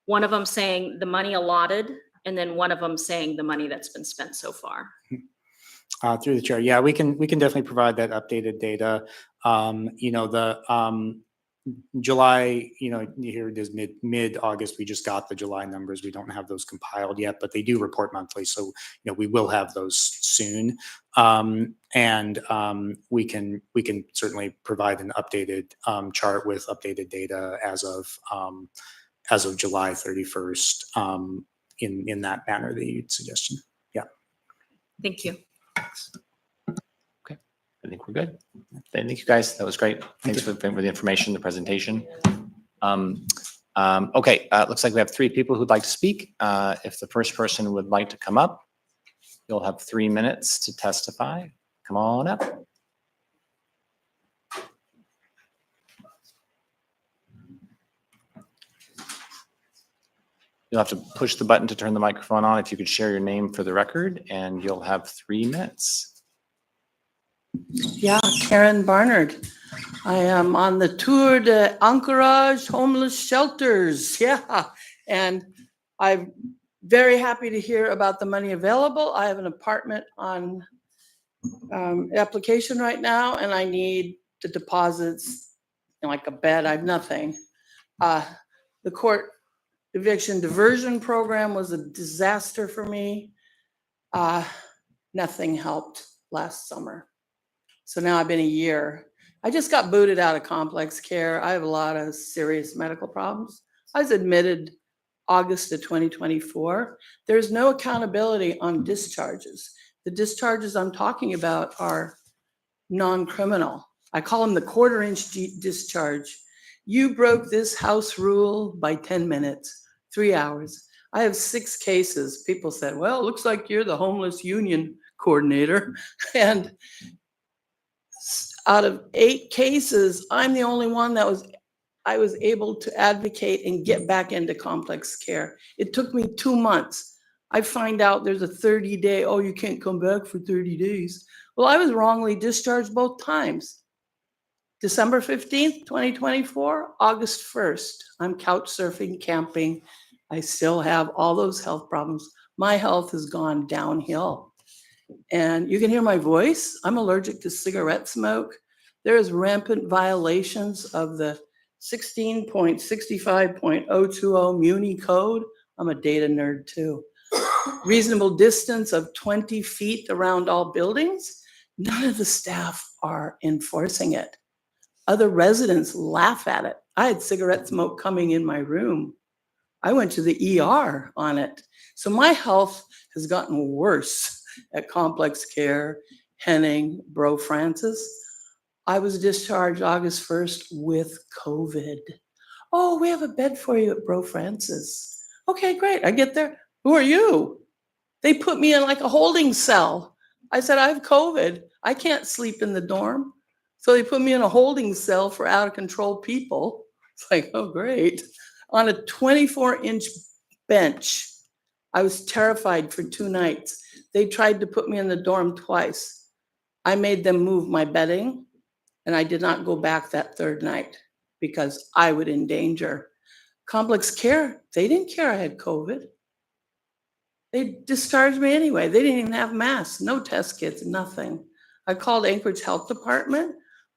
one of them saying the money allotted, and then one of them saying the money that's been spent so far. Through the chair, yeah, we can definitely provide that updated data. The July, here it is mid August. We just got the July numbers. We don't have those compiled yet, but they do report monthly, so we will have those soon. And we can certainly provide an updated chart with updated data as of July 31st in that manner that you'd suggestion. Yeah. Thank you. Okay, I think we're good. Thank you guys. That was great. Thanks for the information, the presentation. Okay, looks like we have 3 people who'd like to speak. If the first person would like to come up, you'll have 3 minutes to testify. Come on up. You'll have to push the button to turn the microphone on. If you could share your name for the record, and you'll have 3 minutes. Yeah, Karen Barnard. I am on the Tour de Anchorage homeless shelters. Yeah, and I'm very happy to hear about the money available. I have an apartment on application right now, and I need the deposits, like a bed. I have nothing. The court eviction diversion program was a disaster for me. Nothing helped last summer. So now I've been a year. I just got booted out of complex care. I have a lot of serious medical problems. I was admitted August of 2024. There's no accountability on discharges. The discharges I'm talking about are non-criminal. I call them the quarter-inch discharge. You broke this house rule by 10 minutes, 3 hours. I have 6 cases. People said, well, it looks like you're the homeless union coordinator. And out of 8 cases, I'm the only one that I was able to advocate and get back into complex care. It took me 2 months. I find out there's a 30-day, oh, you can't come back for 30 days. Well, I was wrongly discharged both times. December 15th, 2024, August 1st. I'm couch surfing, camping. I still have all those health problems. My health has gone downhill. And you can hear my voice. I'm allergic to cigarette smoke. There is rampant violations of the 16.65.020 Muni code. I'm a data nerd too. Reasonable distance of 20 feet around all buildings. None of the staff are enforcing it. Other residents laugh at it. I had cigarette smoke coming in my room. I went to the ER on it. So my health has gotten worse at Complex Care, Henning, Bro Francis. I was discharged August 1st with COVID. Oh, we have a bed for you at Bro Francis. Okay, great. I get there. Who are you? They put me in like a holding cell. I said, I have COVID. I can't sleep in the dorm. So they put me in a holding cell for out of control people. It's like, oh, great. On a 24-inch bench. I was terrified for 2 nights. They tried to put me in the dorm twice. I made them move my bedding, and I did not go back that 3rd night because I would endanger. Complex Care, they didn't care I had COVID. They discharged me anyway. They didn't even have masks, no test kits, nothing. I called Anchorage Health Department.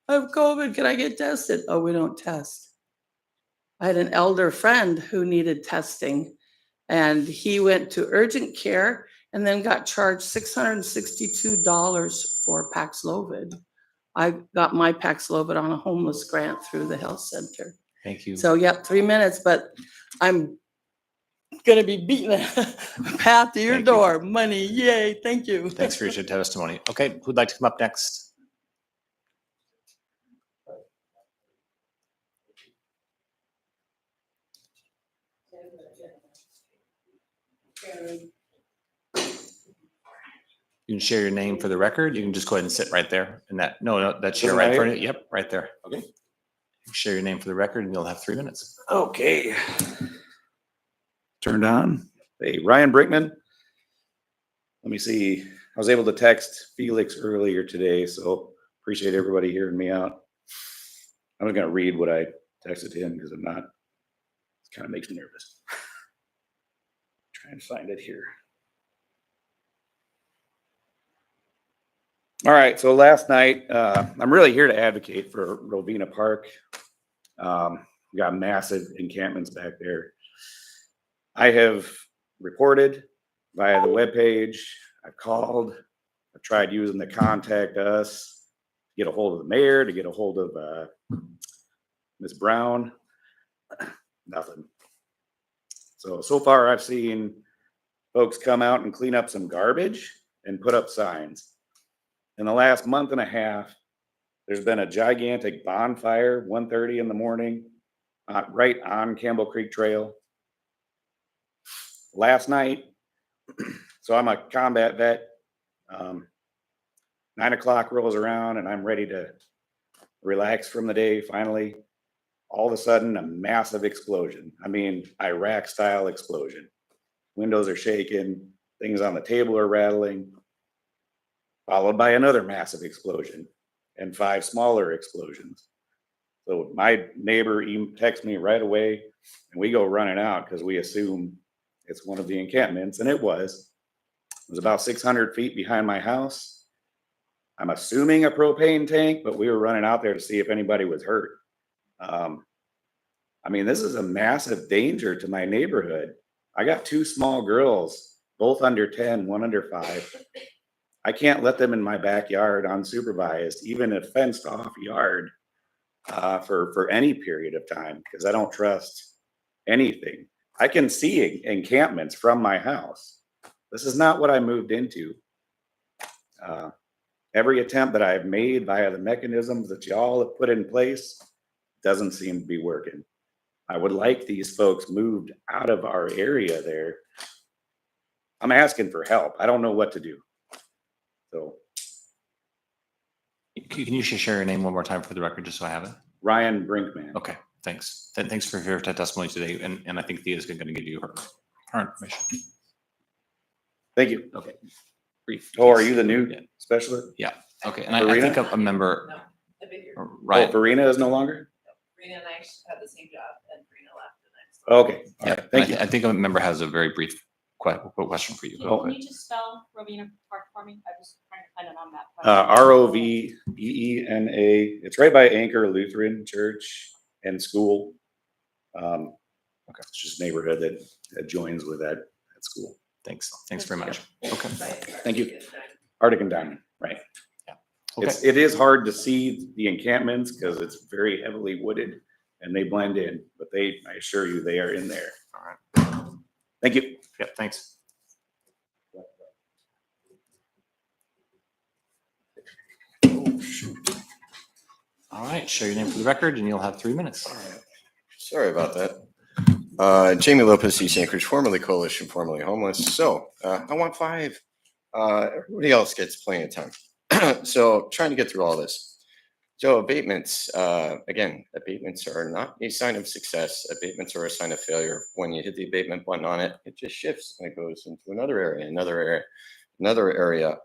I have COVID, can I get tested? Oh, we don't test. I had an elder friend who needed testing, and he went to urgent care and then got charged $662 for Paxlovid. I got my Paxlovid on a homeless grant through the health center. Thank you. So, yep, 3 minutes, but I'm gonna be beating a path to your Thank you. door. Money, yay, thank you. Thanks for your testimony. Okay, who'd like to come up next? You can share your name for the record. You can just go ahead and sit right there. And that, no, that's your right in front of you. Yep, right there. Okay. You can share your name for the record and you'll have 3 minutes. Okay. Turned on. Hey, Ryan Brinkman. Let me see. I was able to text Felix earlier today, so appreciate everybody hearing me out. I'm just gonna read what I texted to him because I'm not, it kind of makes me nervous. Trying to find it here. All right, so last night, I'm really here to advocate for Rovina Park. We got massive encampments back there. I have reported via the webpage. I've called. I've tried using the contact us, to get a hold of the mayor, to get a hold of Ms. Brown. Nothing. So far I've seen folks come out and clean up some garbage and put up signs. In the last month and a half, there's been a gigantic bonfire, 1:30 in the morning, right on Campbell Creek Trail. Last night, so I'm a combat vet. 9 o'clock rolls around and I'm ready to relax from the day. Finally, all of a sudden, a massive explosion. I mean, Iraq style explosion. Windows are shaking, things on the table are rattling, followed by another massive explosion and 5 smaller explosions. So my neighbor texts me right away and we go running out because we assume it's one of the encampments, and it was. It was about 600 feet behind my house. I'm assuming a propane tank, but we were running out there to see if anybody was hurt. I mean, this is a massive danger to my neighborhood. I got 2 small girls, both under 10, one under 5. I can't let them in my backyard unsupervised, even a fenced off yard, for any period of time, because I don't trust anything. I can see encampments from my house. This is not what I moved into. Every attempt that I've made via the mechanisms that y'all have put in place doesn't seem to be working. I would like these folks moved out of our area there. I'm asking for help. I don't know what to do. So. Can you share your name one more time for the record, just so I have it? Ryan Brinkman. Okay, thanks. Thanks for your testimony today. And I think Thea is going to give you her information. Thank you. Okay. Brief. Oh, are you the new Yeah. specialist? Yeah. Okay. And I Verena? think a member, I've been here. Oh, right. Verena is no longer? Rena and I had the same job, and Rena left. Okay, all Yeah. right, And thank you. I think a member has a very brief question for you. Can Go can ahead. you just spell Rovena Park for me? I was trying to find it on that. Roveena. It's right by Anchor Lutheran Church and School. Okay, it's just a neighborhood that joins with that school. Thanks. Thanks very much. Okay. Thank you. Arctic and Diamond, right? Okay. It is hard to see the encampments because it's very heavily wooded and they blend in, but I assure you, they are in there. All right. Thank you. Yep. Thanks. All right. Share your name for the record and you'll have 3 minutes. Sorry about that. Jamie Lopez, East Anchorage, formerly Coalition, formerly Homeless. So I want 5. Everybody else gets plenty of time. So trying to get through all this. So abatements, again, abatements are not a sign of success. Abatements are a sign of failure. When you hit the abatement button on it, it just shifts and it goes into another area, another area.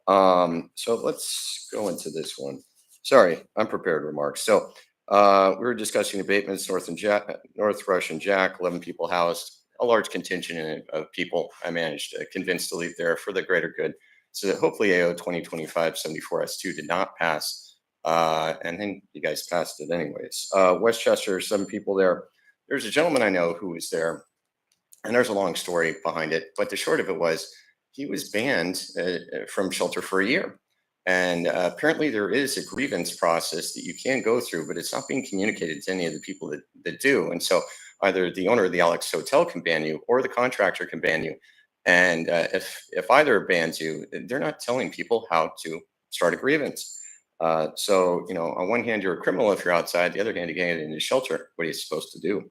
So let's go into this one. Sorry, unprepared remarks. So we were discussing abatements, North Rush and Jack, 11 people housed, a large contingent of people I managed to convince to leave there for the greater good. So that hopefully AO 2025-74S2 did not pass. And then you guys passed it anyways. Westchester, 7 people there. There's a gentleman I know who was there, and there's a long story behind it. But the short of it was he was banned from shelter for a year. And apparently there is a grievance process that you can go through, but it's not being communicated to any of the people that do. And so either the owner of the Alex Hotel can ban you or the contractor can ban you. And if either bans you, they're not telling people how to start a grievance. So, on one hand, you're a criminal if you're outside. The other hand, you can't get into shelter. What are you supposed to do?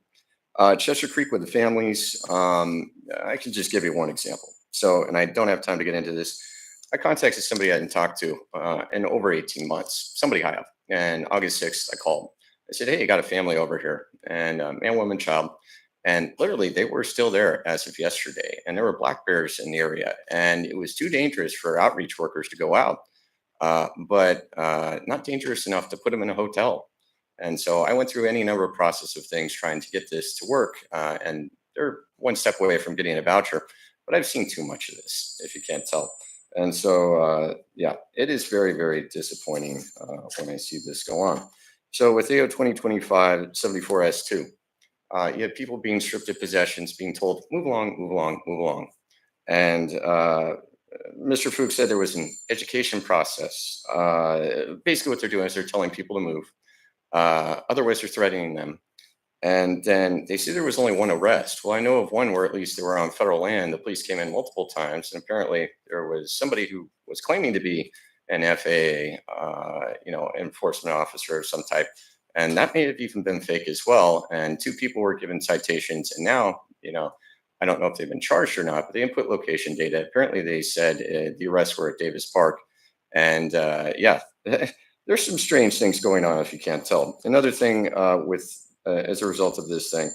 Chester Creek with the families. I can just give you one example. So, and I don't have time to get into this. I contacted somebody I hadn't talked to in over 18 months, somebody high up. And August 6th, I called. I said, hey, you got a family over here, and man, woman, child. And literally, they were still there as of yesterday. And there were black bears in the area. And it was too dangerous for outreach workers to go out, but not dangerous enough to put them in a hotel. And so I went through any number of process of things trying to get this to work. And they're one step away from getting a voucher. But I've seen too much of this, if you can't tell. And so, yeah, it is very, very disappointing when I see this go on. So with AO 2025-74S2, you have people being stripped of possessions, being told, move along, move along, move along. And Mr. Fuchs said there was an education process. Basically what they're doing is they're telling people to move. Otherwise, they're threatening them. And then they see there was only one arrest. Well, I know of one where at least they were on federal land. The police came in multiple times, and apparently there was somebody who was claiming to be an FAA, enforcement officer of some type, and that may have even been fake as well. And 2 people were given citations, and now, I don't know if they've been charged or not, but they input location data. Apparently, they said the arrests were at Davis Park, and yeah, there's some strange things going on if you can't tell. Another thing as a result of this thing,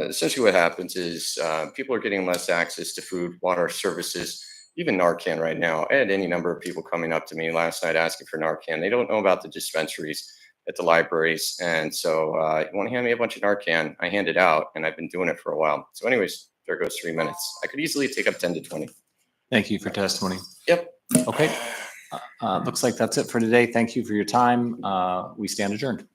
essentially what happens is people are getting less access to food, water, services, even Narcan right now. I had any number of people coming up to me last night asking for Narcan. They don't know about the dispensaries at the libraries. And so you want to hand me a bunch of Narcan, I hand it out, and I've been doing it for a while. So anyways, there goes 3 minutes. I could easily take up 10 to 20. Thank you for testimony. Yep. Okay. Looks like that's it for today. Thank you for your time. We stand adjourned.